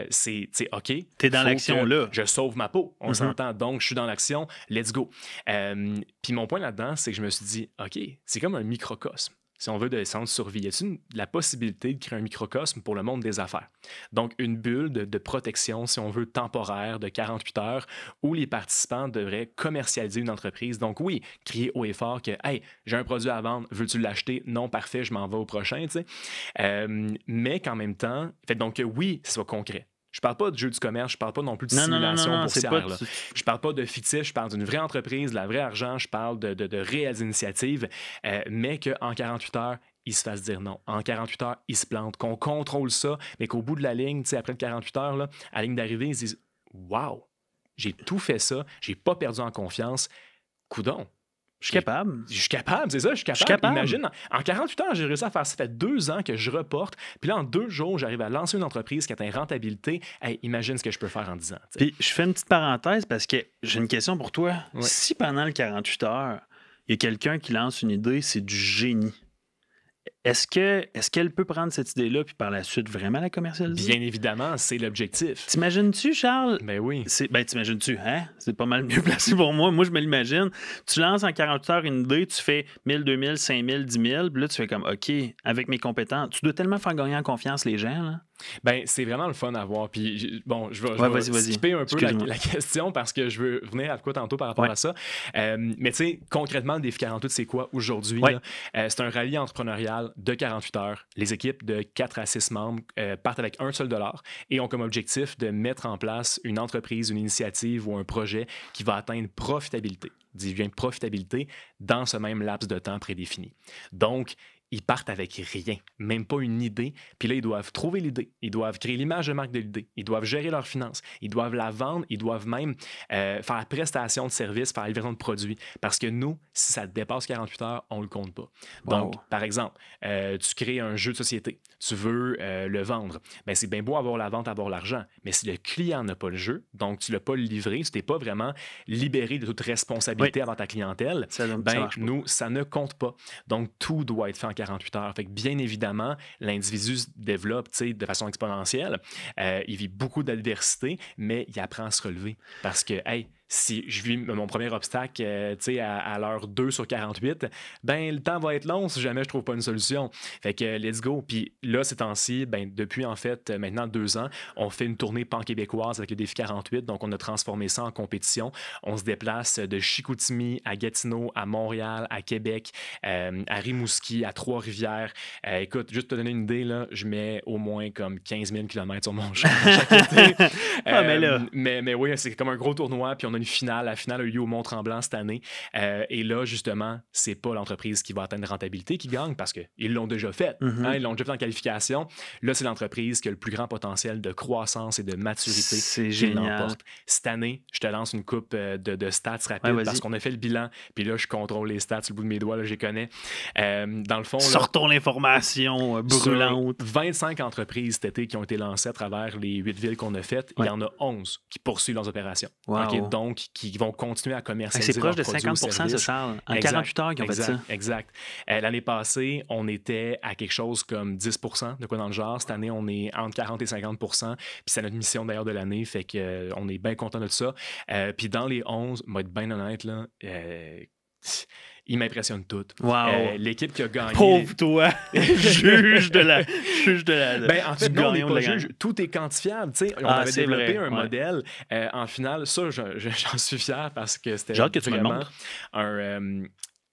c'est OK. T'es dans faut l'action, que là. Je sauve ma peau, on s'entend. Donc, je suis dans l'action, let's go. Puis mon point là-dedans, c'est que je me suis dit, OK, c'est comme un microcosme. Si on veut de centre de survie, y a-t-il la possibilité de créer un microcosme pour le monde des affaires? Donc, une bulle de protection, si on veut, temporaire de 48 heures, où les participants devraient commercialiser une entreprise. Donc, oui, crier haut et fort que « Hey, j'ai un produit à vendre, veux-tu l'acheter? Non, parfait, je m'en vais au prochain. » Mais qu'en même temps, donc oui, ce soit concret. Je parle pas de jeu du commerce, je parle pas non plus de simulation c'est boursière. pas. Là. Je parle pas de fictif, je parle d'une vraie entreprise, de la vraie argent, je parle de réelles initiatives, mais qu'en 48 heures, ils se fassent dire non. En 48 heures, ils se plantent, qu'on contrôle ça, mais qu'au bout de la ligne, après le 48 heures, là, à la ligne d'arrivée, ils se disent « Wow, j'ai tout fait ça, j'ai pas perdu en confiance, coudonc. » Je suis capable. Je suis capable, c'est ça, je suis capable. Imagine, en 48 heures, j'ai réussi à faire ça. Ça fait 2 ans que je reporte. Puis là, en 2 jours, j'arrive à lancer une entreprise qui atteint rentabilité. Hey, imagine ce que je peux faire en 10 ans. T'sais. Puis je fais une petite parenthèse parce que j'ai une question pour toi. Ouais. Si pendant le 48 heures, il y a quelqu'un qui lance une idée, c'est du génie. Est-ce qu'elle peut prendre cette idée-là puis par la suite vraiment la commercialiser? Bien évidemment, c'est l'objectif. T'imagines-tu, Charles? Ben oui. T'imagines-tu, hein? C'est pas mal mieux placé pour moi. Moi, je me l'imagine. Tu lances en 48 heures une idée, tu fais 1000, 2000, 5000, 10 000, puis là, tu fais comme, OK, avec mes compétences, tu dois tellement faire gagner en confiance les gens, là. Ben, c'est vraiment le fun à voir. Puis, bon, je vais vas-y. skipper un peu Excuse-moi. la question parce que je veux venir à quoi tantôt par rapport à ça. Mais tu sais, concrètement, le défi 48, c'est quoi aujourd'hui? Ouais. C'est un rallye entrepreneurial de 48 heures. Les équipes de 4 à 6 membres partent avec $1 et ont comme objectif de mettre en place une entreprise, une initiative ou un projet qui va atteindre profitabilité. Dis bien profitabilité dans ce même laps de temps prédéfini. Donc, ils partent avec rien, même pas une idée. Puis là, ils doivent trouver l'idée. Ils doivent créer l'image de marque de l'idée. Ils doivent gérer leurs finances. Ils doivent la vendre. Ils doivent même faire la prestation de service, faire la livraison de produits. Parce que nous, si ça dépasse 48 heures, on le compte pas. Donc, par exemple, tu crées un jeu de société. Tu veux le vendre. Bien, c'est bien beau avoir la vente, avoir l'argent. Mais si le client n'a pas le jeu, donc tu ne l'as pas livré, tu t'es pas vraiment libéré de toute responsabilité avant ta clientèle, nous, ça ne compte pas. Donc, tout doit être fait en 48 heures. Fait que bien évidemment, l'individu se développe de façon exponentielle. Il vit beaucoup d'adversité, mais il apprend à se relever. Parce que, hey, si je vis mon premier obstacle à l'heure 2 sur 48, ben le temps va être long si jamais je trouve pas une solution. Fait que let's go. Puis là, ces temps-ci, ben, depuis en fait maintenant 2 ans, on fait une tournée pan-québécoise avec le défi 48. Donc, on a transformé ça en compétition. On se déplace de Chicoutimi à Gatineau, à Montréal, à Québec, à Rimouski, à Trois-Rivières. Écoute, juste pour te donner une idée, là, je mets au moins comme 15 000 km sur mon champ chaque été. Mais oui, c'est comme un gros tournoi. Puis on a une finale. La finale a eu lieu au Mont-Tremblant cette année. Et là, justement, c'est pas l'entreprise qui va atteindre la rentabilité qui gagne parce qu'ils l'ont déjà fait. Ils l'ont déjà fait en qualification. Là, c'est l'entreprise qui a le plus grand potentiel de croissance et de maturité. C'est génial. Cette année, je te lance une coupe de stats rapides parce qu'on a fait le bilan. Puis là, je contrôle les stats sur le bout de mes doigts. Là, je les connais. Dans le fond, sortons l'information brûlante. 25 entreprises cet été qui ont été lancées à travers les 8 villes qu'on a faites. Il y en a 11 qui poursuivent leurs opérations. Wow. Okay? Donc, qui vont continuer à commercialiser c'est proche de leurs 50%, ça, Charles. En 48 heures qu'ils ont fait ça. Exact. L'année passée, on était à quelque chose comme 10%, de quoi dans le genre. Cette année, on est entre 40 et 50%. Puis c'est notre mission d'ailleurs de l'année, fait qu'on est bien content de ça. Puis dans les 11, on va être bien honnête, là, ils m'impressionnent toutes. Wow. L'équipe qui a gagné... Pauvre toi! juge de la... Ben, en fait, non, on n'est pas juge. Tout est quantifiable. On avait développé un modèle. En finale, ça, j'en suis fier parce que c'était vraiment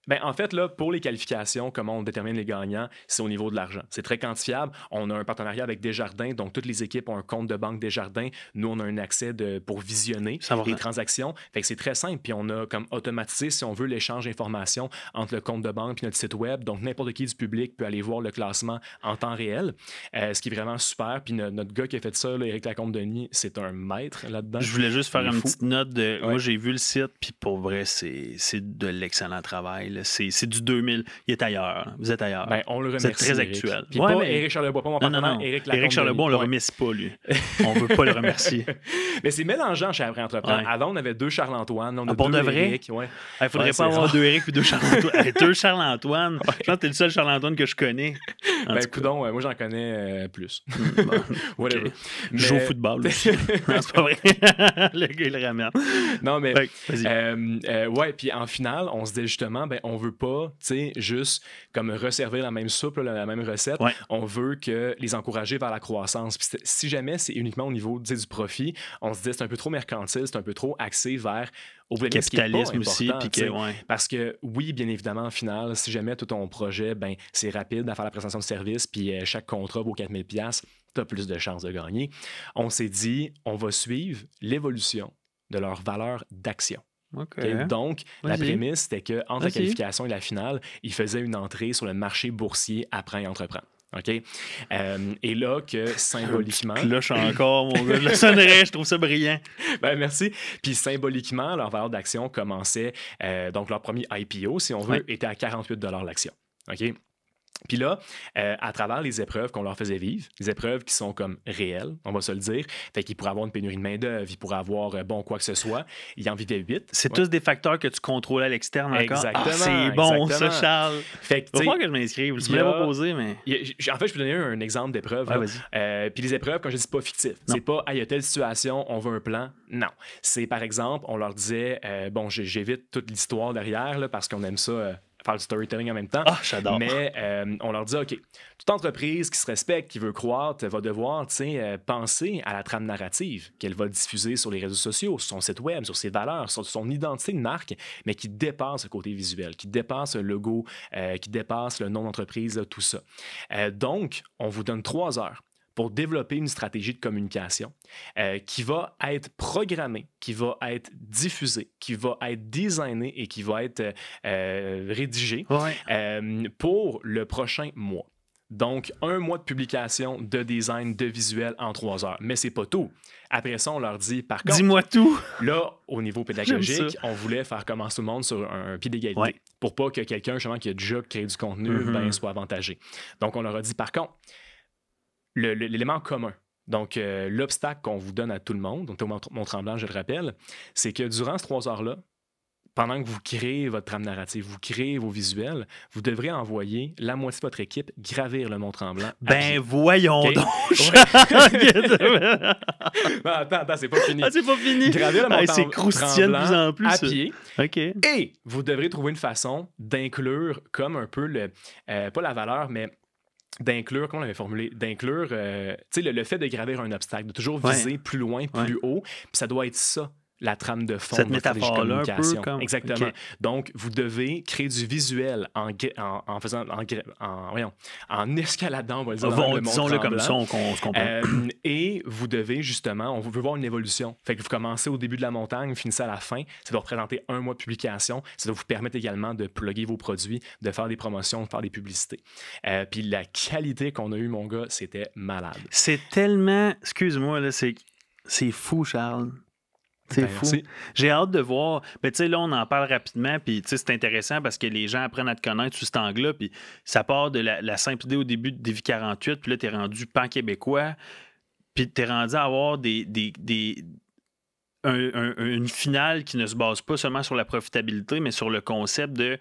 Ben, en fait, là, pour les qualifications, comment on détermine les gagnants, c'est au niveau de l'argent. C'est très quantifiable. On a un partenariat avec Desjardins, donc toutes les équipes ont un compte de banque Desjardins. Nous, on a un accès pour visionner les transactions. Fait que c'est très simple. Puis on a comme automatisé, si on veut, l'échange d'informations entre le compte de banque et notre site web. Donc, n'importe qui du public peut aller voir le classement en temps réel, ce qui est vraiment super. Puis notre gars qui a fait ça, là, Éric Lacombe-Denis, c'est un maître là-dedans. Je voulais juste faire une petite note de... Moi, j'ai vu le site, puis pour vrai, c'est de l'excellent travail. C'est du 2000. Il est ailleurs. Vous êtes ailleurs. Ben, on le remercie. C'est très actuel. Puis pas Éric Charlebois, pas mon partenaire, Éric Lacombe. Éric Charlebois, on le remercie pas, lui. On veut pas le remercier. Mais c'est mélangeant chez Après Entrepreneur. Avant, on avait 2 Charles-Antoine. On a pour 2 de vrai? Éric. Il faudrait pas avoir 2 Éric et 2 Charles-Antoine. 2 Charles-Antoine. Je pense que t'es le seul Charles-Antoine que je connais. Ben, coudonc, moi, j'en connais plus. Whatever. Je joue au football aussi. Non, c'est pas vrai. Le gars, il le ramène. Non, mais... Vas-y. Ouais, puis en finale, on se dit justement, ben, on veut pas, tu sais, juste comme resservir la même soupe, la même recette. On veut que les encourager vers la croissance. Puis si jamais c'est uniquement au niveau du profit, on se dit c'est un peu trop mercantile, c'est un peu trop axé vers au capitalisme aussi. Parce que oui, bien évidemment, en finale, si jamais tout ton projet, ben, c'est rapide à faire la prestation de service, puis chaque contrat vaut 4 000 $, tu as plus de chances de gagner. On s'est dit, on va suivre l'évolution de leur valeur d'action. Okay? Donc, la prémisse, c'était qu'entre la qualification et la finale, il faisait une entrée sur le marché boursier après et entreprendre. OK? Et là, que symboliquement... Cloche encore, mon gars. Je le sonnerais, je trouve ça brillant. Ben, merci. Puis symboliquement, leur valeur d'action commençait... donc, leur premier IPO, si on veut, était à 48 $ l'action. OK? Puis là, à travers les épreuves qu'on leur faisait vivre, les épreuves qui sont comme réelles, on va se le dire, fait qu'ils pourraient avoir une pénurie de main-d'œuvre, ils pourraient avoir quoi que ce soit, ils en vivaient 8. C'est tous des facteurs que tu contrôles à l'externe encore. Exactement. C'est bon, ça, Charles. Fait que, il va falloir que je m'inscrive. Tu me l'avais pas posé, mais... En fait, je peux donner un exemple d'épreuve. Puis les épreuves, quand je dis, c'est pas fictif. C'est pas, il y a telle situation, on veut un plan. Non. C'est, par exemple, on leur disait, j'évite toute l'histoire derrière, là, parce qu'on aime ça... faire du storytelling en même temps. Ah, j'adore. Mais on leur dit, OK, toute entreprise qui se respecte, qui veut croître, va devoir penser à la trame narrative qu'elle va diffuser sur les réseaux sociaux, sur son site web, sur ses valeurs, sur son identité de marque, mais qui dépasse le côté visuel, qui dépasse le logo, qui dépasse le nom d'entreprise, tout ça. Donc, on vous donne 3 heures pour développer une stratégie de communication qui va être programmée, qui va être diffusée, qui va être designée et qui va être rédigée pour le prochain mois. Donc, 1 mois de publication, de design, de visuel en 3 heures. Mais c'est pas tout. Après ça, on leur dit, par contre... Dis-moi tout! Là, au niveau pédagogique, on voulait faire commencer tout le monde sur un pied d'égalité pour pas que quelqu'un, justement, qui a déjà créé du contenu, soit avantagé. Donc, on leur a dit, par contre, l'élément commun, donc l'obstacle qu'on vous donne à tout le monde, donc au Mont-Tremblant, je le rappelle, c'est que durant ces 3 heures-là, pendant que vous créez votre trame narrative, vous créez vos visuels, vous devrez envoyer la moitié de votre équipe gravir le Mont-Tremblant. Ben voyons OK? donc! Non, attends, c'est pas fini. Ah, c'est pas fini! Gravir le Hey, c'est croustillant de plus en plus, à ça. pied. OK. Et vous devrez trouver une façon d'inclure comme un peu le... pas la valeur, mais... d'inclure, comment on l'avait formulé? D'inclure, tu sais, le fait de gravir un obstacle, de toujours viser plus loin, plus haut. Puis ça doit être ça, la trame de fond Cette de votre stratégie de métaphore-là, un peu communication. comme... Exactement. OK. Donc, vous devez créer du visuel en escaladant, on va le dire, dans le Disons-le comme ça, Mont-Tremblant. on se comprend. Et vous devez justement, on veut voir une évolution. Fait que vous commencez au début de la montagne, vous finissez à la fin. Ça doit représenter 1 mois de publication. Ça doit vous permettre également de plugger vos produits, de faire des promotions, de faire des publicités. Puis la qualité qu'on a eue, mon gars, c'était malade. C'est tellement... Excuse-moi, là, c'est fou, Charles. C'est Ben, fou. merci. J'ai hâte de voir. Ben, tu sais, là, on en parle rapidement, puis tu sais, c'est intéressant parce que les gens apprennent à te connaître sous cet angle-là, puis ça part de la simple idée au début de DV48, puis là, t'es rendu pan-québécois, puis t'es rendu à avoir une finale qui ne se base pas seulement sur la profitabilité, mais sur le concept de,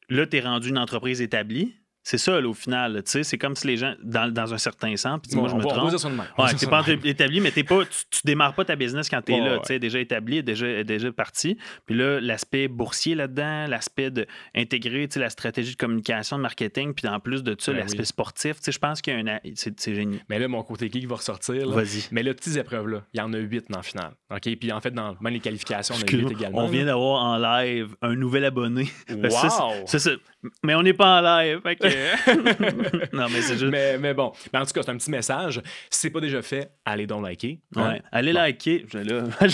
là, t'es rendu une entreprise établie. C'est ça, là, au final. Tu sais, c'est comme si les gens, dans un certain sens, puis moi, je me On va trompe. dire ça de même. Ouais, t'es pas établi, mais tu démarres pas ta business quand tu es Ouais, là. ouais. Tu sais, déjà établi, déjà parti. Puis là, l'aspect boursier là-dedans, l'aspect d'intégrer la stratégie de communication, de marketing, puis en plus de ça, Ben l'aspect oui. sportif. Tu sais, je pense qu'il y a c'est génial. Mais là, mon côté geek va ressortir. Là. Vas-y. Mais là, petites épreuves-là, il y en a 8 dans le final. OK? Puis en fait, dans même les qualifications, on a 8 Excuse-moi, également. on vient d'avoir en live un nouvel abonné. Wow! Ça, mais on n'est pas en live. Fait que... non, mais c'est juste... Mais bon, en tout cas, c'est un petit message. Si c'est pas déjà fait, allez donc liker. Hein? Ouais. Allez liker. Je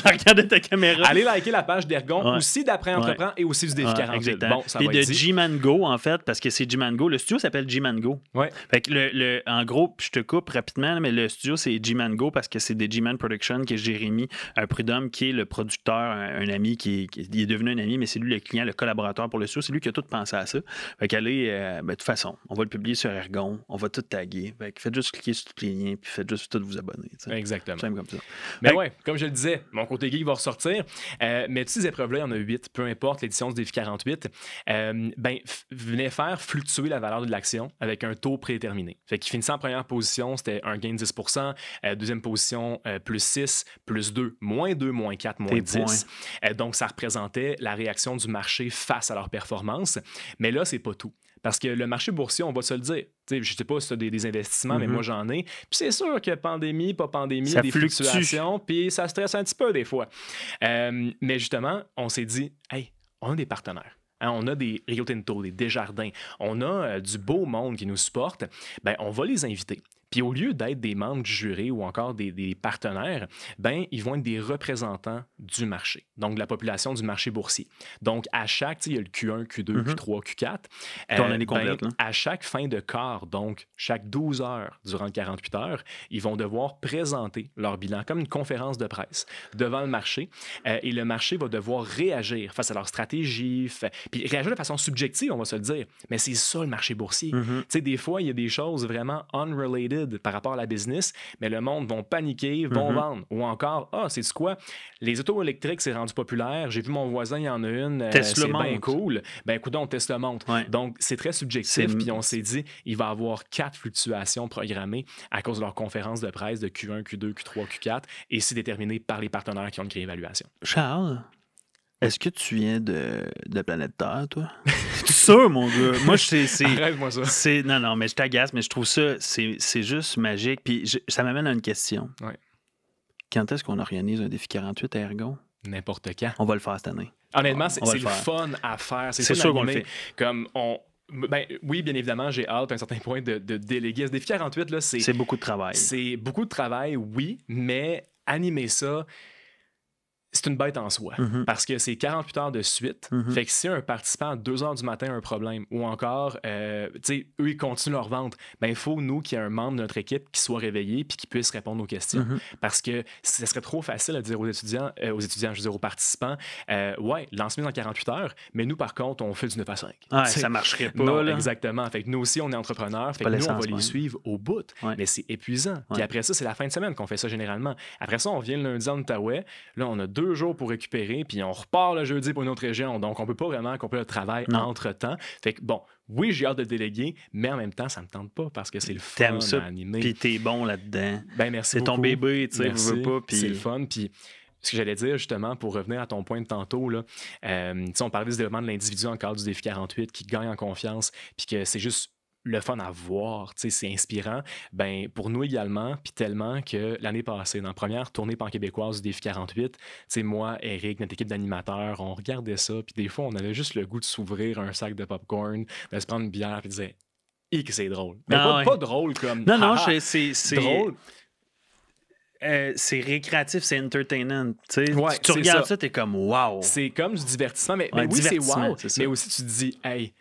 regardais ta caméra. Allez liker la page d'Ergon, Ouais. aussi d'Après Entreprend et aussi du Défi 48. Exactement. Bon, ça Puis va de être dit. G-Man Go, en fait, parce que c'est G-Man Go. Le studio s'appelle G-Man Go. Ouais. Fait que en gros, puis je te coupe rapidement, mais le studio, c'est G-Man Go parce que c'est des G-Man Production, qui est Jérémy Prudhomme, qui est le producteur, un ami, il est devenu un ami, mais c'est lui le client, le collaborateur pour le studio. C'est lui qui a tout pensé à ça. Fait qu'allez, de toute façon, on va le publier sur Ergon, on va tout taguer. Fait que faites juste cliquer sur tous les liens, puis faites juste tout vous abonner. T'sais. Exactement. Simple comme ça. Mais Fait que- ouais, comme je le disais, mon côté geek va ressortir. Mais toutes ces épreuves-là, il y en a 8, peu importe l'édition du Défi 48. Venez faire fluctuer la valeur de l'action avec un taux prédéterminé. Fait qu'il finissait en première position, c'était un gain de 10%. Deuxième position, plus 6, plus 2, moins 2, moins 4, moins Tes 10. Donc, ça représentait la réaction du marché face à leur performance. Mais là, c'est pas tout. Parce que le marché boursier, on va se le dire. T'sais, je ne sais pas si tu as des investissements, mais moi, j'en ai. Puis c'est sûr que pandémie, pas pandémie, Ça des fluctue. fluctuations, puis ça stresse un petit peu des fois. Mais justement, on s'est dit, hey, on a des partenaires. Hein, on a des Rio Tinto, des Desjardins. On a du beau monde qui nous supporte. Ben, on va les inviter. Puis au lieu d'être des membres du jury ou encore des partenaires, ben, ils vont être des représentants du marché, donc de la population du marché boursier. Donc, à chaque, il y a le Q1, Q2, Q3, Q4. Ton année complète, là. À chaque fin de quart, donc chaque 12 heures durant 48 heures, ils vont devoir présenter leur bilan comme une conférence de presse devant le marché. Et le marché va devoir réagir face à leur stratégie, puis réagir de façon subjective, on va se le dire. Mais c'est ça le marché boursier. Tu sais, des fois, il y a des choses vraiment unrelated par rapport à la business, mais le monde vont paniquer, vont vendre. Ou encore, c'est quoi? Les autos électriques, c'est rendu populaire. J'ai vu mon voisin, il y en a une. Tesla c'est bien monte. cool. Ben, écoute, on Tesla monte. Ouais. Donc, c'est très subjectif. Puis on s'est dit, il va y avoir 4 fluctuations programmées à cause de leur conférence de presse de Q1, Q2, Q3, Q4. Et c'est déterminé par les partenaires qui ont une réévaluation. Charles, est-ce que tu viens de Planète Terre, toi? C'est sûr, mon gars. Moi, Arrête-moi ça. Non, mais je t'agace, mais je trouve ça, c'est juste magique. Puis ça m'amène à une question. Ouais. Quand est-ce qu'on organise un défi 48 à Ergon? N'importe quand. On va le faire cette année. Honnêtement, On va c'est le le faire. fun à faire. C'est fun sûr à qu'on le animer. fait. Comme oui, bien évidemment, j'ai hâte à un certain point de déléguer. Ce défi 48, là, C'est beaucoup de travail. c'est beaucoup de travail, oui, mais animer ça, c'est une bête en soi. Parce que c'est 48 heures de suite. Fait que si un participant à 2 heures du matin a un problème, ou encore, tu sais, eux, ils continuent leur vente, ben il faut, nous, qu'il y ait un membre de notre équipe qui soit réveillé puis qui puisse répondre aux questions. Parce que ce serait trop facile à dire aux étudiants, je veux dire aux participants, ouais, lance-moi en 48 heures, mais nous, par contre, on fait du 9 à 5. Ouais, T'sais, ça marcherait pas. non, là. exactement. Fait que nous aussi, on est entrepreneurs. Fait pas que nous, on l'essence va les même. suivre au bout. Ouais. Mais c'est épuisant. Puis Ouais. après ça, c'est la fin de semaine qu'on fait ça généralement. Après ça, on vient le lundi en Outaouais. Là, on a 2 2 jours pour récupérer, puis on repart le jeudi pour une autre région. Donc, on peut pas vraiment accomplir le travail entre-temps. Fait que bon, oui, j'ai hâte de déléguer, mais en même temps, ça me tente pas parce que c'est le fun T'aimes ça, à animer. puis t'es bon là-dedans. Ben, merci C'est ton beaucoup. bébé, tu sais, Merci. veux pas. Puis C'est le fun, puis... Ce que j'allais dire, justement, pour revenir à ton point de tantôt, là, on parlait du développement de l'individu en cadre du défi 48 qui gagne en confiance, puis que c'est juste le fun à voir, c'est inspirant. Ben, pour nous également, puis tellement que l'année passée, dans la première tournée pan-québécoise du défi 48, moi, Eric, notre équipe d'animateurs, on regardait ça, puis des fois, on avait juste le goût de s'ouvrir un sac de popcorn, de se prendre une bière, puis de dire « que c'est drôle ». Mais pas drôle comme... Non, c'est drôle. C'est récréatif, c'est entertainant. Tu Ouais, regardes ça, t'es comme wow. C'est comme du divertissement, mais oui, c'est wow. Mais aussi, tu te dis, hey,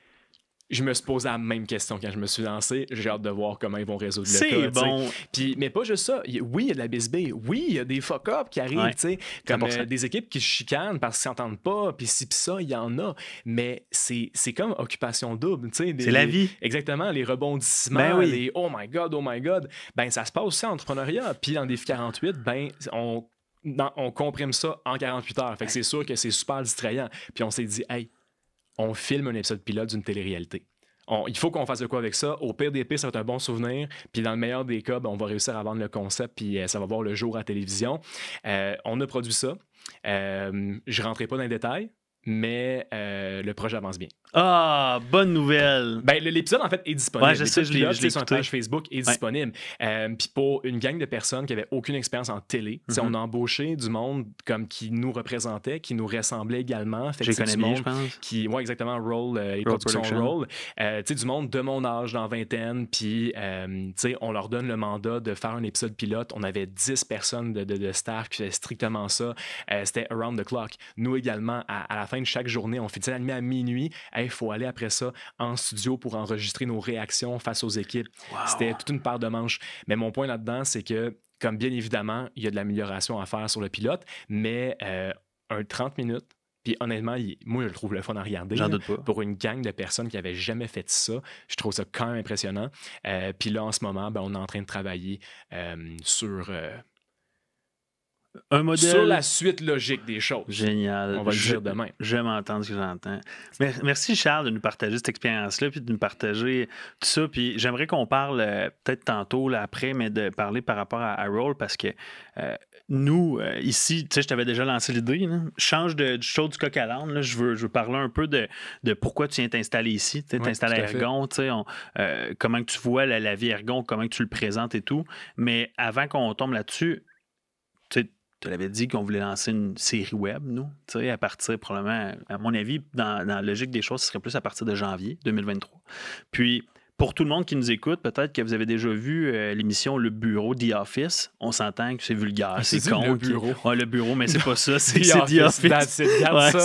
je me suis posé la même question quand je me suis lancé. J'ai hâte de voir comment ils vont résoudre le cas. C'est bon. Puis, mais pas juste ça. Oui, il y a de la bisbille. Oui, il y a des fuck-up qui arrivent, comme des équipes qui se chicanent parce qu'ils s'entendent pas. Puis si, puis ça, il y en a. Mais c'est comme occupation double. C'est la vie. Exactement. Les rebondissements, ben oui. les oh my God. Ben, ça se passe aussi en entrepreneuriat. Puis dans Défi 48, ben, on comprime ça en 48 heures. Fait que c'est sûr que c'est super distrayant. Puis on s'est dit, hey, on filme un épisode pilote d'une télé-réalité. Il faut qu'on fasse de quoi avec ça. Au pire des pires, ça va être un bon souvenir. Puis dans le meilleur des cas, ben, on va réussir à vendre le concept puis ça va voir le jour à la télévision. On a produit ça. Je ne rentrerai pas dans les détails, mais le projet avance bien. Ah, bonne nouvelle! Ben, l'épisode, en fait, est disponible. Ouais, je sais, je l'ai sur notre page Facebook est disponible. Puis pour une gang de personnes qui n'avaient aucune expérience en télé, on a embauché du monde comme qui nous représentait, qui nous ressemblait également. Fait que c'est du monde, je pense. Oui, exactement, les productions Roll. Du monde de mon âge, dans vingtaine, puis on leur donne le mandat de faire un épisode pilote. On avait 10 personnes de staff qui faisaient strictement ça. C'était around the clock. Nous également, à la fin de chaque journée, on finissait l'animer à minuit. Il faut aller après ça en studio pour enregistrer nos réactions face aux équipes. Wow. C'était toute une paire de manches. Mais mon point là-dedans, c'est que, comme bien évidemment, il y a de l'amélioration à faire sur le pilote, mais un 30 minutes, puis honnêtement, moi, je le trouve le fun à regarder. J'en doute pas. Pour une gang de personnes qui n'avaient jamais fait ça, je trouve ça quand même impressionnant. Puis là, en ce moment, ben, on est en train de travailler sur... un modèle... Sur la suite logique des choses. Génial. On va le dire demain. J'aime entendre ce que j'entends. Merci, Charles, de nous partager cette expérience-là, puis de nous partager tout ça. Puis j'aimerais qu'on parle peut-être tantôt, là, après, mais de parler par rapport à Roll, parce que nous, ici, tu sais, je t'avais déjà lancé l'idée. Là. Change du show du coq à l'âne. Là, je veux parler un peu de pourquoi tu viens t'installer ici. Tu t'installes à Ergon. Comment que tu vois la vie Ergon, comment que tu le présentes et tout. Mais avant qu'on tombe là-dessus, tu l'avais dit qu'on voulait lancer une série web, nous, à partir probablement, à mon avis, dans la logique des choses, ce serait plus à partir de janvier 2023. Puis, pour tout le monde qui nous écoute, peut-être que vous avez déjà vu l'émission Le Bureau, The Office. On s'entend que c'est vulgaire, c'est con. Le bureau. Ouais, le bureau, mais c'est pas ça, c'est The Office.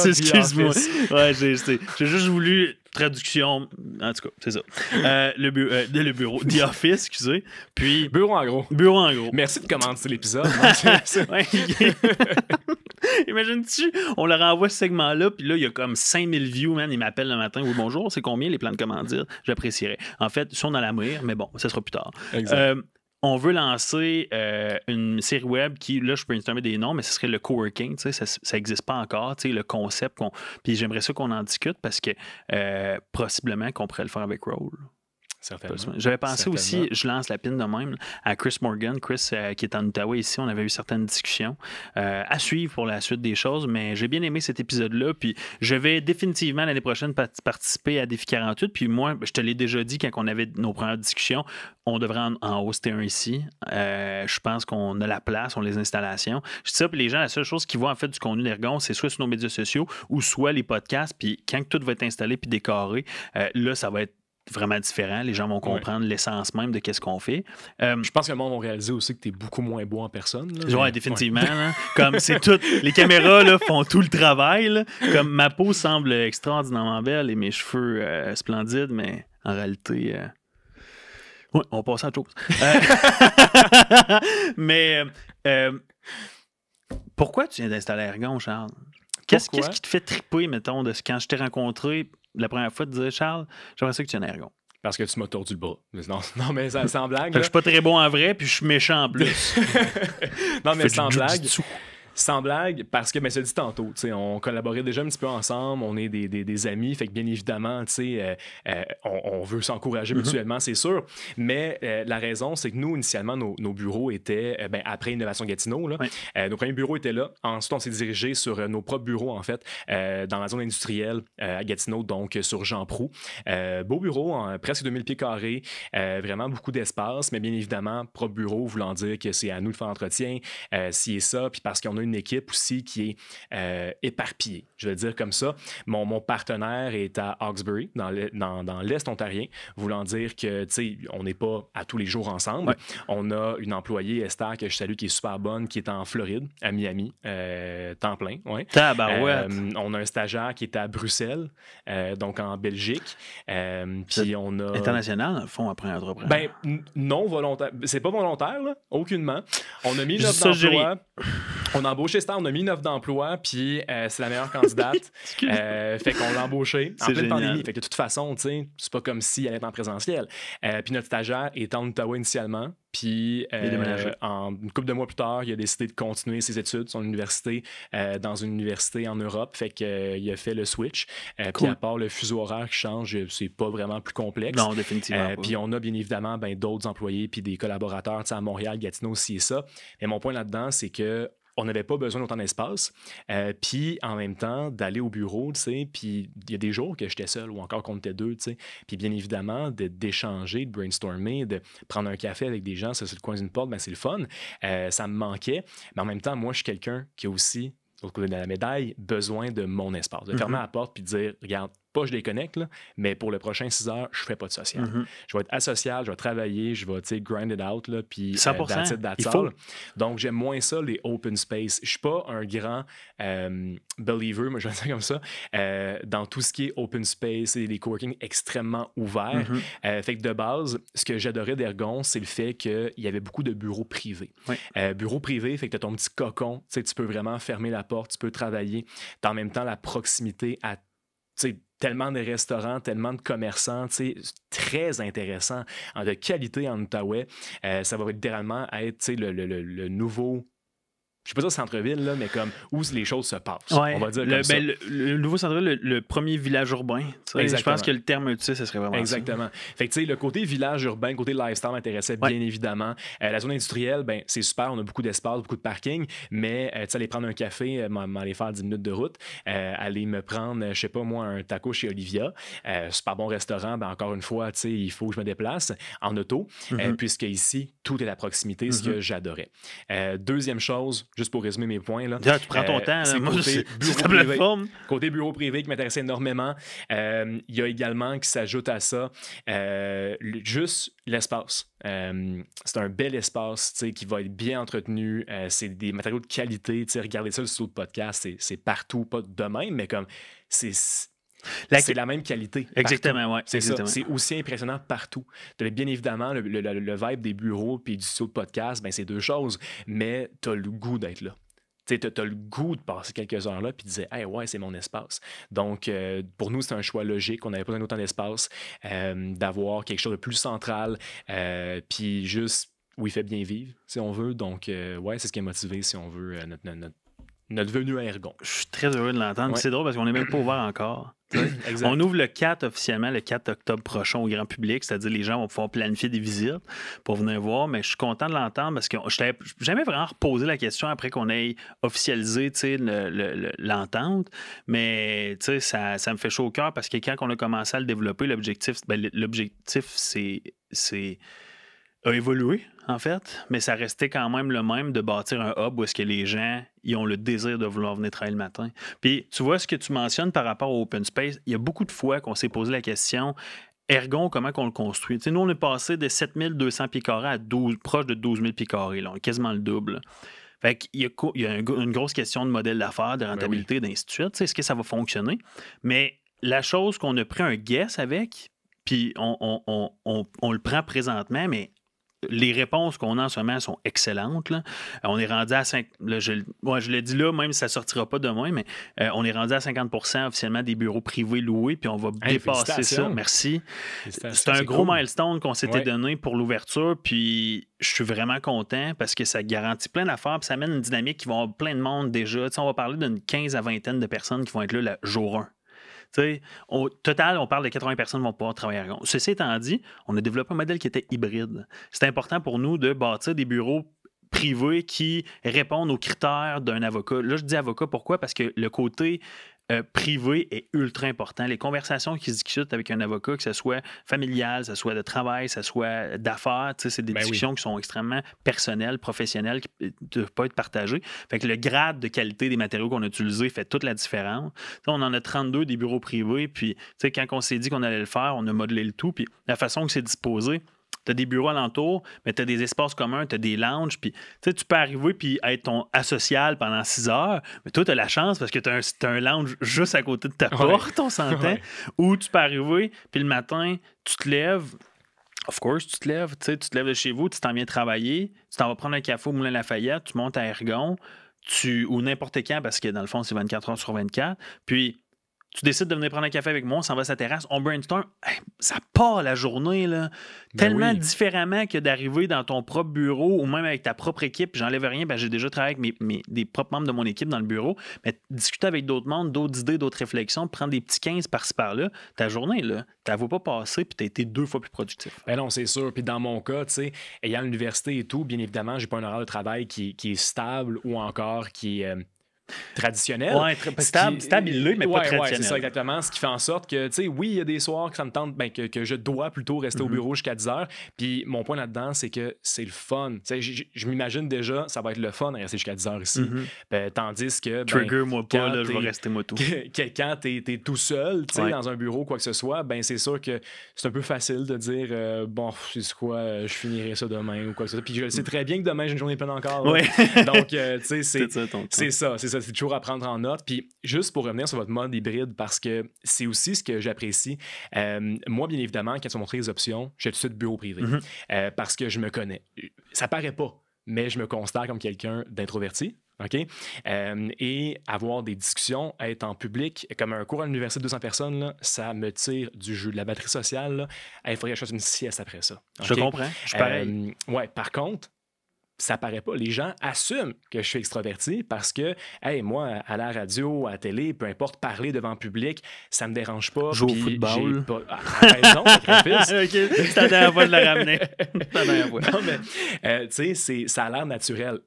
Excuse-moi. Ouais, j'ai juste voulu... Traduction, en tout cas, c'est ça. Le bureau, The Office, excusez. Puis... Bureau en gros. Merci de commenter l'épisode. Imagine-tu, on leur envoie ce segment-là, puis là, il y a comme 5000 views, man. Ils m'appellent le matin. Oui, bonjour, c'est combien les plans de commandite? J'apprécierais. En fait, ils sont dans la mire, mais bon, ça sera plus tard. On veut lancer une série web qui, là, je peux brainstormer des noms, mais ce serait le coworking, tu sais, ça n'existe pas encore, tu sais, le concept. Puis j'aimerais ça qu'on en discute parce que possiblement qu'on pourrait le faire avec Roll. Certainement. J'avais pensé aussi, je lance la pine de même, à Chris Morgan. Chris, qui est en Outaouais ici, on avait eu certaines discussions à suivre pour la suite des choses, mais j'ai bien aimé cet épisode-là. Puis je vais définitivement l'année prochaine participer à Défi 48. Puis moi, je te l'ai déjà dit quand on avait nos premières discussions, on devrait en hoster un ici. Je pense qu'on a la place, on a les installations. Je dis ça, puis les gens, la seule chose qu'ils voient en fait du contenu d'Ergon, c'est soit sur nos médias sociaux ou soit les podcasts. Puis quand tout va être installé puis décoré, là, ça va être vraiment différent. Les gens vont comprendre l'essence même de qu'est-ce qu'on fait. Je pense que le monde va réaliser aussi que tu es beaucoup moins beau en personne. Oui, définitivement. Là. Comme c'est tout. Les caméras là, font tout le travail. Là. Comme ma peau semble extraordinairement belle et mes cheveux splendides, mais en réalité... Oui, on passe à autre chose. Mais pourquoi tu viens d'installer Ergon, Charles? Qu'est-ce qui te fait triper, mettons, de quand je t'ai rencontré la première fois, de dire Charles, j'aimerais ça que tu viennes à Ergon? Parce que tu m'as tordu le bras. Non, mais sans blague. Je suis pas très bon en vrai, puis je suis méchant en plus. Non, mais sans blague. Sans blague, parce que, ça dit tantôt, tu sais, on collaborait déjà un petit peu ensemble, on est des amis, fait que bien évidemment, tu sais, on veut s'encourager mutuellement, c'est sûr. Mais la raison, c'est que nous, initialement, nos bureaux étaient, après Innovation Gatineau, là, nos premiers bureaux étaient là. Ensuite, on s'est dirigé sur nos propres bureaux, en fait, dans la zone industrielle à Gatineau, donc sur Jean Proulx. Beau bureau, presque 2000 pieds carrés, vraiment beaucoup d'espace, mais bien évidemment, propre bureau, voulant dire que c'est à nous de faire l'entretien, ci et ça, puis parce qu'on a une équipe aussi qui est éparpillée, je vais le dire comme ça. Mon partenaire est à Hawkesbury, dans l'Est ontarien, voulant dire que, tu sais, on n'est pas à tous les jours ensemble. On a une employée, Esther, que je salue, qui est super bonne, qui est en Floride, à Miami, temps plein. On a un stagiaire qui est à Bruxelles, donc en Belgique. Puis on a... International, dans le fond, après entrepreneur. Non volontaire. C'est pas volontaire, là, aucunement. On a mis une offre d'emploi. On a embauché Star, on a mis une offre d'emploi, puis c'est la meilleure candidate. Fait qu'on l'a embauché en pleine pandémie. Fait que de toute façon, tu sais, c'est pas comme si elle était en présentiel. Puis notre stagiaire est en Ottawa initialement. Puis, une couple de mois plus tard, il a décidé de continuer ses études, son université, dans une université en Europe. Fait qu'il a fait le switch. Puis, à part le fuseau horaire qui change, c'est pas vraiment plus complexe. Non, définitivement pas. Puis, on a bien évidemment d'autres employés puis des collaborateurs à Montréal, Gatineau, ci et ça. Mais mon point là-dedans, c'est que on n'avait pas besoin d'autant d'espace. Puis, en même temps, d'aller au bureau, tu sais, puis il y a des jours que j'étais seul ou encore qu'on était deux, tu sais. Puis, bien évidemment, d'échanger, de brainstormer, de prendre un café avec des gens, ça, sur le coin d'une porte, c'est le fun. Ça me manquait. Mais en même temps, moi, je suis quelqu'un qui a aussi, de l'autre côté de la médaille, besoin de mon espace. De fermer la porte puis de dire, regarde, pas je déconnecte, là, mais pour le prochain 6 heures, je fais pas de social. Je vais être asocial, je vais travailler, je vais grind it out, là, puis 100%, that's all. Donc, j'aime moins ça, les open space. Je suis pas un grand believer, moi je vais dire comme ça, dans tout ce qui est open space et des coworking extrêmement ouverts. Fait que de base, ce que j'adorais d'Ergon, c'est le fait qu'il y avait beaucoup de bureaux privés. Bureaux privés, fait que tu as ton petit cocon, tu peux vraiment fermer la porte, tu peux travailler. Tu as en même temps la proximité à tellement de restaurants, tellement de commerçants, très intéressant, de qualité en Outaouais. Ça va littéralement être le nouveau... Je ne sais pas dire centre-ville, là, mais comme où les choses se passent. On va dire comme ça. Le nouveau centre-ville, le premier village urbain. Je pense que le terme utilisé, ce serait vraiment exactement. Ça. Fait que le côté village urbain, le côté lifestyle m'intéressait bien évidemment. La zone industrielle, c'est super, on a beaucoup d'espace, beaucoup de parking, mais aller prendre un café, aller faire 10 minutes de route, aller me prendre, je sais pas moi, un taco chez Olivia, super bon restaurant, encore une fois, il faut que je me déplace en auto, puisque ici, tout est à proximité, ce que j'adorais. Deuxième chose, juste pour résumer mes points. Là, tu prends ton temps. C'est côté bureau privé qui m'intéressait énormément. Il y a également qui s'ajoute à ça juste l'espace. C'est un bel espace qui va être bien entretenu. C'est des matériaux de qualité. Regardez ça, le studio de podcast, c'est partout, pas de même, mais comme c'est la même qualité. Exactement, oui. C'est ça. C'est aussi impressionnant partout. Tu as bien évidemment le vibe des bureaux puis du studio de podcast, c'est deux choses, mais tu as le goût d'être là. Tu as le goût de passer quelques heures là puis de dire « Hey, ouais, c'est mon espace ». Donc, pour nous, c'est un choix logique. On n'avait pas autant d'espace, d'avoir quelque chose de plus central, puis juste où il fait bien vivre, si on veut. Donc, c'est ce qui a motivé, si on veut, notre venue à Ergon. Je suis très heureux de l'entendre. C'est drôle parce qu'on n'est même pas ouvert encore. On ouvre le 4 officiellement, le 4 octobre prochain au grand public, c'est-à-dire les gens vont pouvoir planifier des visites pour venir voir, mais je suis content de l'entendre parce que je n'avais jamais vraiment reposé la question après qu'on ait officialisé l'entente, mais ça me fait chaud au cœur parce que quand on a commencé à le développer, l'objectif a évolué, en fait, mais ça restait quand même le même de bâtir un hub où est-ce que les gens ils ont le désir de vouloir venir travailler le matin. Puis, tu vois, ce que tu mentionnes par rapport au open space, il y a beaucoup de fois qu'on s'est posé la question, Ergon, comment qu'on le construit? T'sais, nous, on est passé de 7200 pieds carrés à proche de 12 000 pieds carrés. Là, on est quasiment le double. Fait qu'il y a une grosse question de modèle d'affaires, de rentabilité, d'ainsi de suite. Est-ce que ça va fonctionner? Mais la chose qu'on a pris un guess avec, puis on le prend présentement, mais les réponses qu'on a en ce moment sont excellentes. Là. On est rendu à 5... Là, je l'ai dit là, même si ça ne sortira pas demain, mais on est rendu à 50% officiellement des bureaux privés loués, puis on va dépasser ça. Merci. C'est un gros milestone qu'on s'était donné pour l'ouverture, puis je suis vraiment content parce que ça garantit plein d'affaires, puis ça amène une dynamique qui va avoir plein de monde déjà. T'sais, on va parler d'une 15 à vingtaine de personnes qui vont être là le jour 1. T'sais, au total, on parle de 80 personnes qui vont pouvoir travailler à Ergon. Ceci étant dit, on a développé un modèle qui était hybride. C'est important pour nous de bâtir des bureaux privés qui répondent aux critères d'un avocat. Là, je dis avocat, pourquoi? Parce que le côté privé est ultra important. Les conversations qui se discutent avec un avocat, que ce soit familial, que ce soit de travail, que ce soit d'affaires, c'est des discussions qui sont extrêmement personnelles, professionnelles, qui ne peuvent pas être partagées. Fait que le grade de qualité des matériaux qu'on a utilisés fait toute la différence. On en a 32 des bureaux privés, puis quand on s'est dit qu'on allait le faire, on a modelé le tout, puis la façon que c'est disposé, tu as des bureaux alentours, mais tu as des espaces communs, tu as des lounges, puis tu peux arriver puis être ton asocial pendant 6 heures, mais toi, tu as la chance parce que tu as un lounge juste à côté de ta porte, on s'entend, ou tu peux arriver, puis le matin, tu te lèves, of course, tu te lèves de chez vous, tu t'en viens travailler, tu t'en vas prendre un café au Moulin Lafayette, tu montes à Ergon, ou n'importe quand, parce que dans le fond, c'est 24 heures sur 24, puis tu décides de venir prendre un café avec moi, on s'en va à sa terrasse, on brainstorm, ça part la journée, là, tellement différemment que d'arriver dans ton propre bureau ou même avec ta propre équipe. J'enlève rien, j'ai déjà travaillé avec des propres membres de mon équipe dans le bureau, mais discuter avec d'autres mondes, d'autres idées, d'autres réflexions, prendre des petits 15 par-ci par-là, ta journée, là, tu la vois pas passer puis tu as été 2 fois plus productif. Ben non, c'est sûr. Puis dans mon cas, tu sais, ayant l'université et tout, bien évidemment, j'ai pas un horaire de travail qui est stable ou encore qui est traditionnel. Oui, stable, mais pas traditionnel. C'est ça, exactement. Ce qui fait en sorte que, tu sais, oui, il y a des soirs que ça me tente, que je dois plutôt rester au bureau jusqu'à 10 heures. Puis mon point là-dedans, c'est que c'est le fun. Tu sais, je m'imagine déjà, ça va être le fun de rester jusqu'à 10 heures ici. Tandis que. Trigger-moi pas, là, je vais rester moi tout. Quand t'es tout seul, tu sais, dans un bureau, quoi que ce soit, c'est sûr que c'est un peu facile de dire, bon, c'est quoi, je finirai ça demain ou quoi que ce soit. Puis je sais très bien que demain, j'ai une journée pleine encore. Donc, tu sais, c'est ça. C'est toujours à prendre en note. Puis juste pour revenir sur votre mode hybride, parce que c'est aussi ce que j'apprécie. Moi, bien évidemment, quand tu m'as montré les options, j'ai tout de suite bureau privé. Parce que je me connais. Ça paraît pas, mais je me considère comme quelqu'un d'introverti. OK? Et avoir des discussions, être en public, comme un cours à l'université de 200 personnes, là, ça me tire du jeu. De la batterie sociale, il faudrait que je fasse une sieste après ça. Okay? Je comprends. Je suis pareil. Par contre, ça paraît pas. Les gens assument que je suis extraverti parce que, hey, moi, à la radio, à la télé, peu importe, parler devant le public, ça me dérange pas. Jouer au football. Raison, sacrifice. OK, c'est la dernière fois de le ramener. La dernière fois. Non, mais, tu sais, ça a l'air naturel.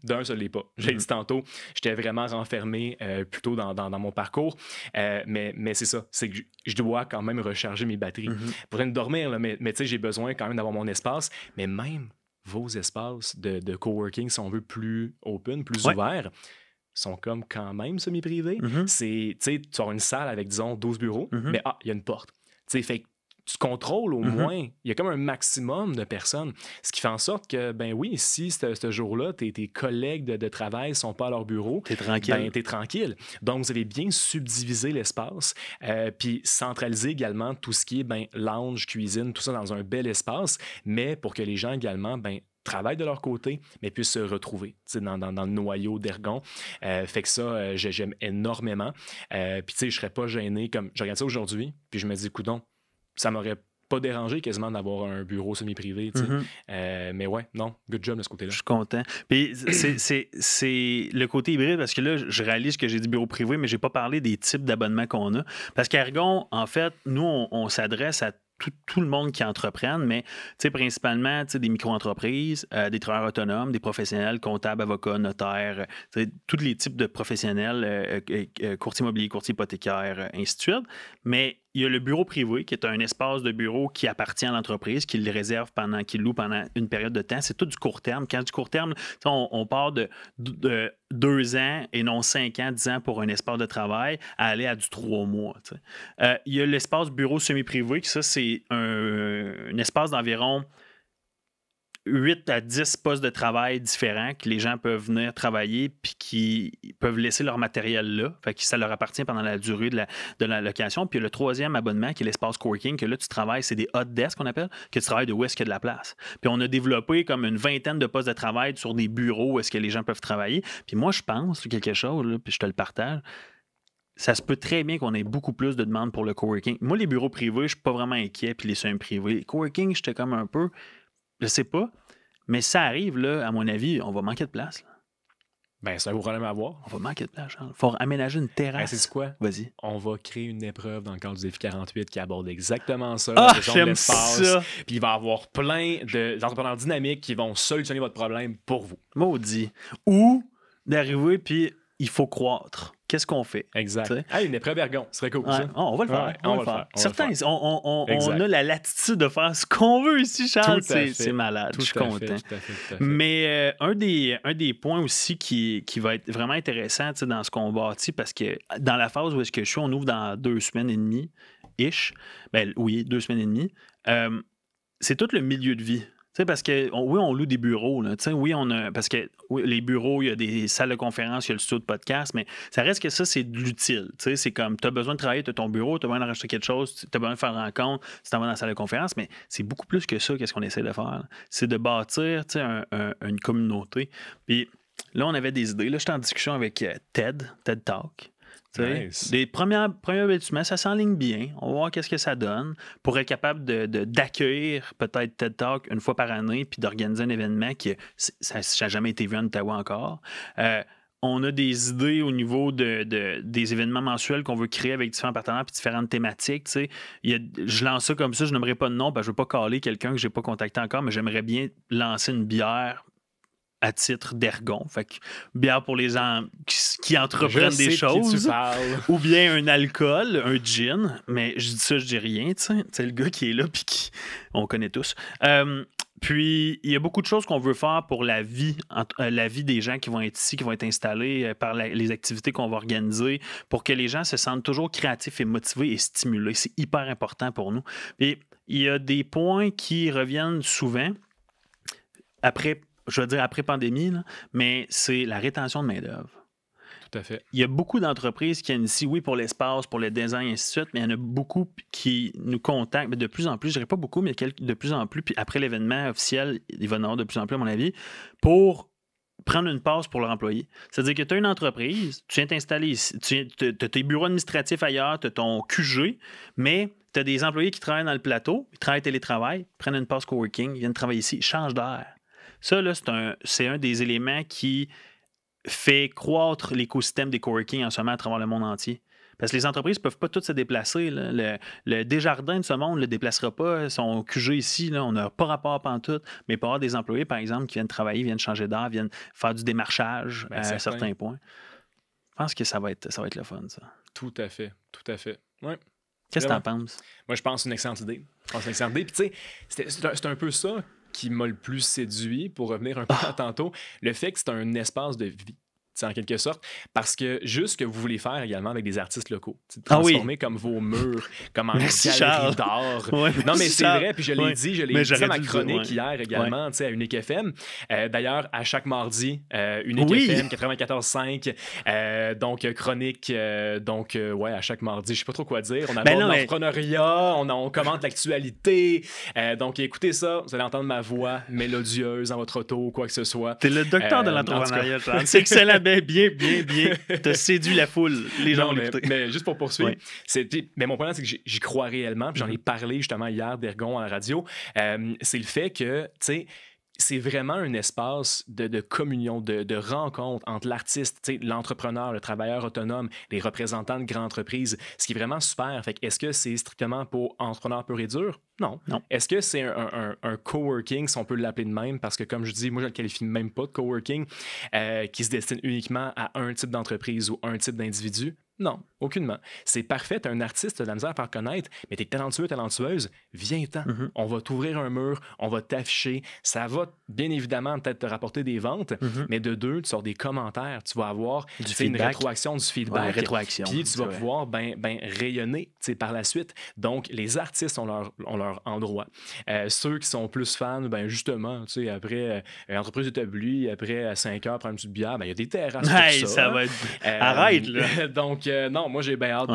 D'un, ça l'est pas. J'ai dit tantôt, j'étais vraiment renfermé plutôt dans mon parcours. Mais c'est ça. C'est que je dois quand même recharger mes batteries. Pour ne dormir, là, mais tu sais, j'ai besoin quand même d'avoir mon espace. Mais même vos espaces de coworking, si on veut, plus open, plus ouverts, sont comme quand même semi-privés. Tu sais, tu as une salle avec, disons, 12 bureaux, mais il y a une porte. Tu sais, fait que tu contrôles au moins, il y a comme un maximum de personnes. Ce qui fait en sorte que, ben oui, si ce jour-là, tes collègues de travail ne sont pas à leur bureau, t'es tranquille. Ben, t'es tranquille. Donc, vous avez bien subdivisé l'espace, puis centralisé également tout ce qui est lounge, cuisine, tout ça dans un bel espace, mais pour que les gens également, travaillent de leur côté, mais puissent se retrouver dans le noyau d'Ergon. Fait que ça, j'aime énormément. Puis tu sais, je serais pas gêné. Comme je regarde ça aujourd'hui, puis je me dis, coudonc, ça m'aurait pas dérangé quasiment d'avoir un bureau semi-privé. Mais ouais, non, good job de ce côté-là. Je suis content. Puis c'est le côté hybride, parce que là, je réalise que j'ai dit bureau privé, mais j'ai pas parlé des types d'abonnements qu'on a. Parce qu'Ergon, en fait, nous, on s'adresse à tout le monde qui entreprenne, mais principalement des micro-entreprises, des travailleurs autonomes, des professionnels, comptables, avocats, notaires, tous les types de professionnels, courtier immobilier, courtier hypothécaire, ainsi de suite. Mais il y a le bureau privé, qui est un espace de bureau qui appartient à l'entreprise, qui le réserve qu'il loue pendant une période de temps. C'est tout du court terme. Quand du court terme, on part de 2 ans et non 5 ans, 10 ans pour un espace de travail à aller à du 3 mois. Il y a l'espace bureau semi-privé, qui ça, c'est un espace d'environ 8 à 10 postes de travail différents que les gens peuvent venir travailler puis qui peuvent laisser leur matériel là. Fait que ça leur appartient pendant la durée de la location. Puis le troisième abonnement qui est l'espace coworking, que là, tu travailles, c'est des hot desks qu'on appelle, que tu travailles de où est-ce qu'il y a de la place. Puis on a développé comme une vingtaine de postes de travail sur des bureaux où est-ce que les gens peuvent travailler. Puis moi, je pense quelque chose, là, puis je te le partage. Ça se peut très bien qu'on ait beaucoup plus de demandes pour le coworking. Moi, les bureaux privés, je suis pas vraiment inquiet, puis les semi-privés. Les coworking, j'étais comme un peu... Je sais pas, mais ça arrive, là, à mon avis, on va manquer de place. Là. Ben, c'est un gros problème à avoir. On va manquer de place. Il faut aménager une terrasse. C'est quoi? Vas-y. On va créer une épreuve dans le cadre du défi 48 qui aborde exactement ça. J'aime ça! Puis il va y avoir plein d'entrepreneurs dynamiques qui vont solutionner votre problème pour vous. Maudit. Ou d'arriver, puis il faut croître. Qu'est-ce qu'on fait? Exact. Une épreuve ergon, ce serait cool, ça. On va le faire. Ouais, on va le faire. Certains, on a la latitude de faire ce qu'on veut ici, Charles. C'est malade. Je suis content. Tout à fait. Mais un des points aussi qui va être vraiment intéressant dans ce qu'on bâtit, parce que dans la phase où est-ce que je suis, on ouvre dans 2 semaines et demie, ish. Ben oui, 2 semaines et demie. C'est tout le milieu de vie. Tu sais, parce que, oui, on loue des bureaux. Là. Oui, parce que les bureaux, il y a des salles de conférence, il y a le studio de podcast, mais ça reste que ça, c'est de l'utile. Tu sais, c'est comme, tu as besoin de travailler, tu as ton bureau, tu as besoin d'enregistrer quelque chose, tu as besoin de faire une rencontre, tu t'en vas dans la salle de conférence, mais c'est beaucoup plus que ça, qu'est-ce qu'on essaie de faire. Là. C'est de bâtir une communauté. Puis là, on avait des idées. Là, j'étais en discussion avec TED Talk. Nice. Les premiers bâtiments, ça s'enligne bien. On va voir qu'est-ce que ça donne pour être capable d'accueillir peut-être TED Talk une fois par année puis d'organiser un événement qui ça n'a jamais été vu en Ottawa encore. On a des idées au niveau des événements mensuels qu'on veut créer avec différents partenaires puis différentes thématiques. Je lance ça comme ça, je n'aimerais pas de nom, je ne veux pas caler quelqu'un que je n'ai pas contacté encore, mais j'aimerais bien lancer une bière à titre d'ergon. Fait que bière pour les gens qui entreprennent des choses. Ou bien un alcool, un gin. Mais je dis ça, je dis rien. C'est le gars qui est là puis on connaît tous. Puis, il y a beaucoup de choses qu'on veut faire pour la vie des gens qui vont être ici, qui vont être installés par les activités qu'on va organiser, pour que les gens se sentent toujours créatifs et motivés et stimulés. C'est hyper important pour nous. Puis, il y a des points qui reviennent souvent après pandémie, là, mais c'est la rétention de main-d'œuvre. Tout à fait. Il y a beaucoup d'entreprises qui viennent ici, oui, pour l'espace, pour le design, et ainsi de suite, mais il y en a beaucoup qui nous contactent, mais de plus en plus, je dirais pas beaucoup, mais de plus en plus, puis après l'événement officiel, il va y en avoir de plus en plus, à mon avis, pour prendre une passe pour leur employé. C'est-à-dire que tu as une entreprise, tu viens t'installer ici, tu as tes bureaux administratifs ailleurs, tu as ton QG, mais tu as des employés qui travaillent dans le plateau, ils travaillent télétravail, prennent une passe coworking, ils viennent travailler ici, ils changent d'air. Ça, là, c'est un des éléments qui fait croître l'écosystème des coworking en ce moment à travers le monde entier. Parce que les entreprises ne peuvent pas toutes se déplacer. Là. Le Desjardins de ce monde ne le déplacera pas. Son QG ici, là, on n'a pas rapport pantoute. Mais il peut y avoir des employés, par exemple, qui viennent travailler, viennent changer d'air, viennent faire du démarchage à certains points. Je pense que ça va être le fun, ça. Tout à fait. Ouais. Qu'est-ce que tu en penses? Moi, je pense que c'est une excellente idée. Puis, tu sais, c'est un peu ça qui m'a le plus séduit, pour revenir un peu à tantôt, le fait que c'est un espace de vie, en quelque sorte, parce que juste ce que vous voulez faire également avec des artistes locaux, transformer comme vos murs, comme en galerie d'art. Non, mais c'est vrai, puis je l'ai dit à ma chronique hier également, à Unique FM. D'ailleurs, à chaque mardi, Unique FM 94.5, donc chronique, à chaque mardi, je sais pas trop quoi dire. On aborde l'entrepreneuriat, on commente l'actualité. Donc, écoutez ça, vous allez entendre ma voix mélodieuse dans votre auto ou quoi que ce soit. T'es le docteur de l'entrepreneuriat, c'est excellent. Bien. T'as séduit la foule. Les gens mais juste pour poursuivre, mais mon point, c'est que j'y crois réellement. Puis j'en ai parlé justement hier d'Ergon à la radio. C'est le fait que, tu sais, c'est vraiment un espace de communion, de rencontre entre l'artiste, l'entrepreneur, le travailleur autonome, les représentants de grandes entreprises, ce qui est vraiment super. Fait que est-ce que c'est strictement pour entrepreneur pur et dur? Non. Est-ce que c'est un coworking, si on peut l'appeler de même, parce que comme je dis, moi je le qualifie même pas de coworking, qui se destine uniquement à un type d'entreprise ou un type d'individu? Non, aucunement. C'est parfait, t'es un artiste, t'as de la misère à faire connaître, mais t'es talentueux, talentueuse, viens-t'en. On va t'ouvrir un mur, on va t'afficher. Ça va bien évidemment peut-être te rapporter des ventes, mais de deux, tu sors des commentaires, tu vas avoir une rétroaction du feedback. Puis tu vas pouvoir rayonner par la suite. Donc, les artistes ont leur endroit. Ceux qui sont plus fans, justement, après entreprise établie, après 5 heures, prendre une petite bière, il y a des terrasses pour ça. Va être... Arrête, là! Donc, non, moi, j'ai bien hâte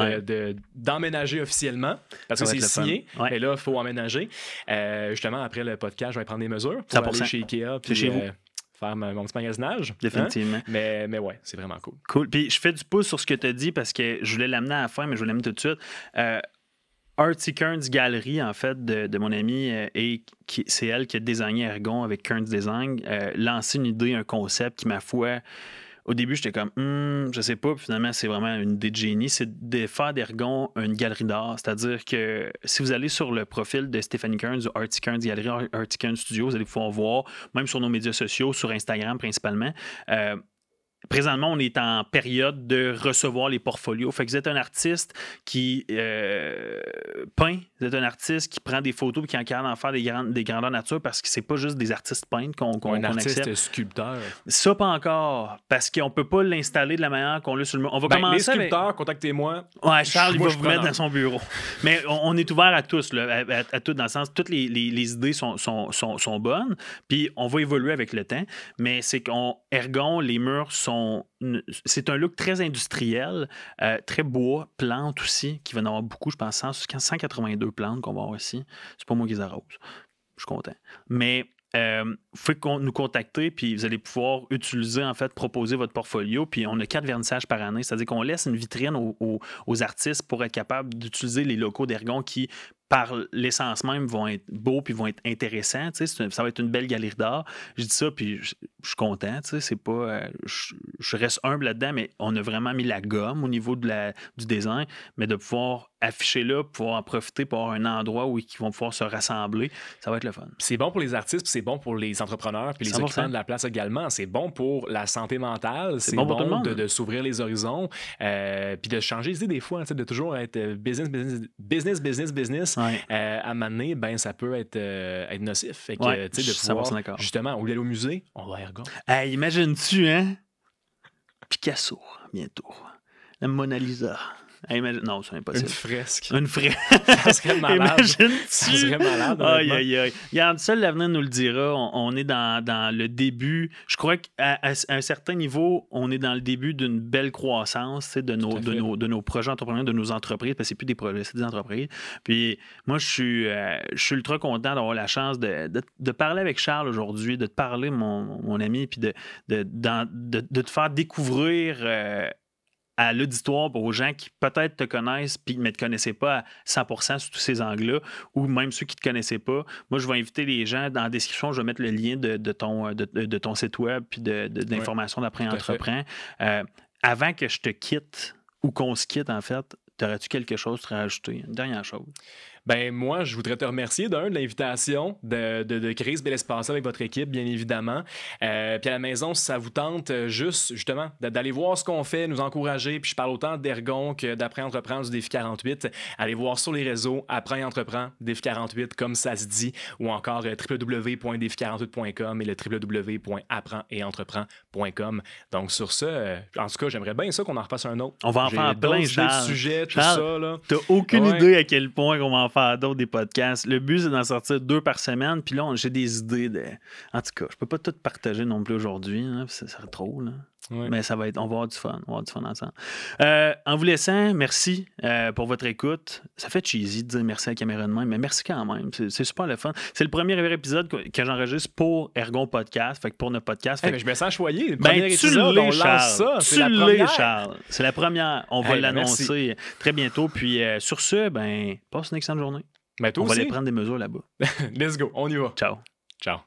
d'emménager officiellement, parce que c'est signé, mais là, il faut emménager. Justement, après le podcast, je vais prendre des mesures pour aller chez Ikea, puis chez vous. Faire mon petit magasinage. Définitivement. Mais ouais, c'est vraiment cool. Cool. Puis je fais du pouce sur ce que tu as dit, parce que je voulais l'amener à la fin, mais je voulais l'amener tout de suite. Artie Kearns Galerie, en fait, de mon amie, c'est elle qui a designé Ergon avec Kearns Design, lancé une idée, un concept qui, ma foi, au début, j'étais comme, je sais pas, puis finalement, c'est vraiment une idée de génie, c'est de faire d'Ergon une galerie d'art. C'est-à-dire que si vous allez sur le profil de Stéphanie Kearns ou Artie Kearns Galerie, Artie Kearns Studio, vous allez pouvoir voir, même sur nos médias sociaux, sur Instagram principalement, présentement, on est en période de recevoir les portfolios. Fait que vous êtes un artiste qui peint, vous êtes un artiste qui prend des photos et qui est capable d'en faire des grandeurs nature, parce que c'est pas juste des artistes peintres qu'on un artiste accepte. Sculpteur. Ça, pas encore, parce qu'on peut pas l'installer de la manière qu'on l'a sur le mur. On va commencer. Les sculpteurs, contactez-moi. Ouais, Charles, il va vous mettre dans son bureau. Mais on est ouvert à tous, là, à tout, dans le sens, toutes les idées sont bonnes, puis on va évoluer avec le temps. Mais c'est Ergon, les murs c'est un look très industriel, très bois, plantes aussi, qui va en avoir beaucoup, je pense 182 plantes qu'on va avoir ici. C'est pas moi qui les arrose. Je suis content. Mais vous pouvez nous contacter, puis vous allez pouvoir utiliser, en fait, proposer votre portfolio. Puis on a 4 vernissages par année, c'est-à-dire qu'on laisse une vitrine aux artistes pour être capable d'utiliser les locaux d'Ergon qui, par l'essence même, vont être beaux puis vont être intéressants. Ça va être une belle galerie d'art. Je dis ça, puis je suis content. C'est pas, je reste humble là-dedans, mais on a vraiment mis la gomme au niveau du design, mais de pouvoir afficher là, pouvoir en profiter pour avoir un endroit où ils vont pouvoir se rassembler, ça va être le fun. C'est bon pour les artistes, puis c'est bon pour les entrepreneurs, puis les 100%. Occupants de la place également. C'est bon pour la santé mentale, c'est bon pour tout le monde. De s'ouvrir les horizons, puis de changer les idées des fois, de toujours être business. Ouais. À un moment donné, ça peut être nocif. Fait que, de pouvoir, justement, au lieu d'aller au musée, on va à Ergon. Hey, imagines-tu, hein? Picasso, bientôt. La Mona Lisa. Non, c'est impossible. Une fresque. Ça serait malade. Ça serait malade. Aïe. Regarde, seul l'avenir nous le dira. On est dans le début. Je crois qu'à un certain niveau, on est dans le début d'une belle croissance de nos projets entrepreneurs, de nos entreprises, parce que c'est plus des projets, c'est des entreprises. Puis moi, je suis ultra content d'avoir la chance de parler avec Charles aujourd'hui, de te parler, mon ami, puis de te faire découvrir à l'auditoire, aux gens qui peut-être te connaissent mais ne te connaissaient pas à 100% sur tous ces angles-là, ou même ceux qui ne te connaissaient pas. Moi, je vais inviter les gens, dans la description, je vais mettre le lien de ton site web puis d'informations d'après Entreprends. Avant que je te quitte, ou qu'on se quitte, en fait, aurais-tu quelque chose à rajouter? Une dernière chose. Moi, je voudrais te remercier de l'invitation de créer ce bel espace avec votre équipe, bien évidemment. Puis à la maison, si ça vous tente, justement, d'aller voir ce qu'on fait, nous encourager. Puis je parle autant d'Ergon que d'Après Entreprendre du Défi 48. Allez voir sur les réseaux Après Entreprendre, Défi 48, comme ça se dit, ou encore www.défi48.com et le www.apprends-et-entreprends.com. Donc sur ça, en tout cas, j'aimerais bien ça qu'on en repasse un autre. On va en faire plein, Charles. Sujets, tout ça. Là. T'as aucune idée à quel point on va en faire d'autres des podcasts. Le but, c'est d'en sortir 2 par semaine. Puis là, j'ai des idées de... En tout cas, je peux pas tout partager non plus aujourd'hui. Hein, ça serait trop, là. Ouais. Mais on va avoir du fun. On va avoir du fun ensemble. En vous laissant, merci pour votre écoute. Ça fait cheesy de dire merci à la caméra de même, mais merci quand même. C'est super le fun. C'est le premier épisode que j'enregistre pour Ergon Podcast. Fait que pour notre podcast. Je me sens choyé. Le premier épisode, on lance ça. C'est la première. Charles. C'est la première. On va l'annoncer très bientôt. Puis sur ce, passe une excellente journée. On va aller prendre des mesures là-bas. Let's go. On y va. Ciao. Ciao.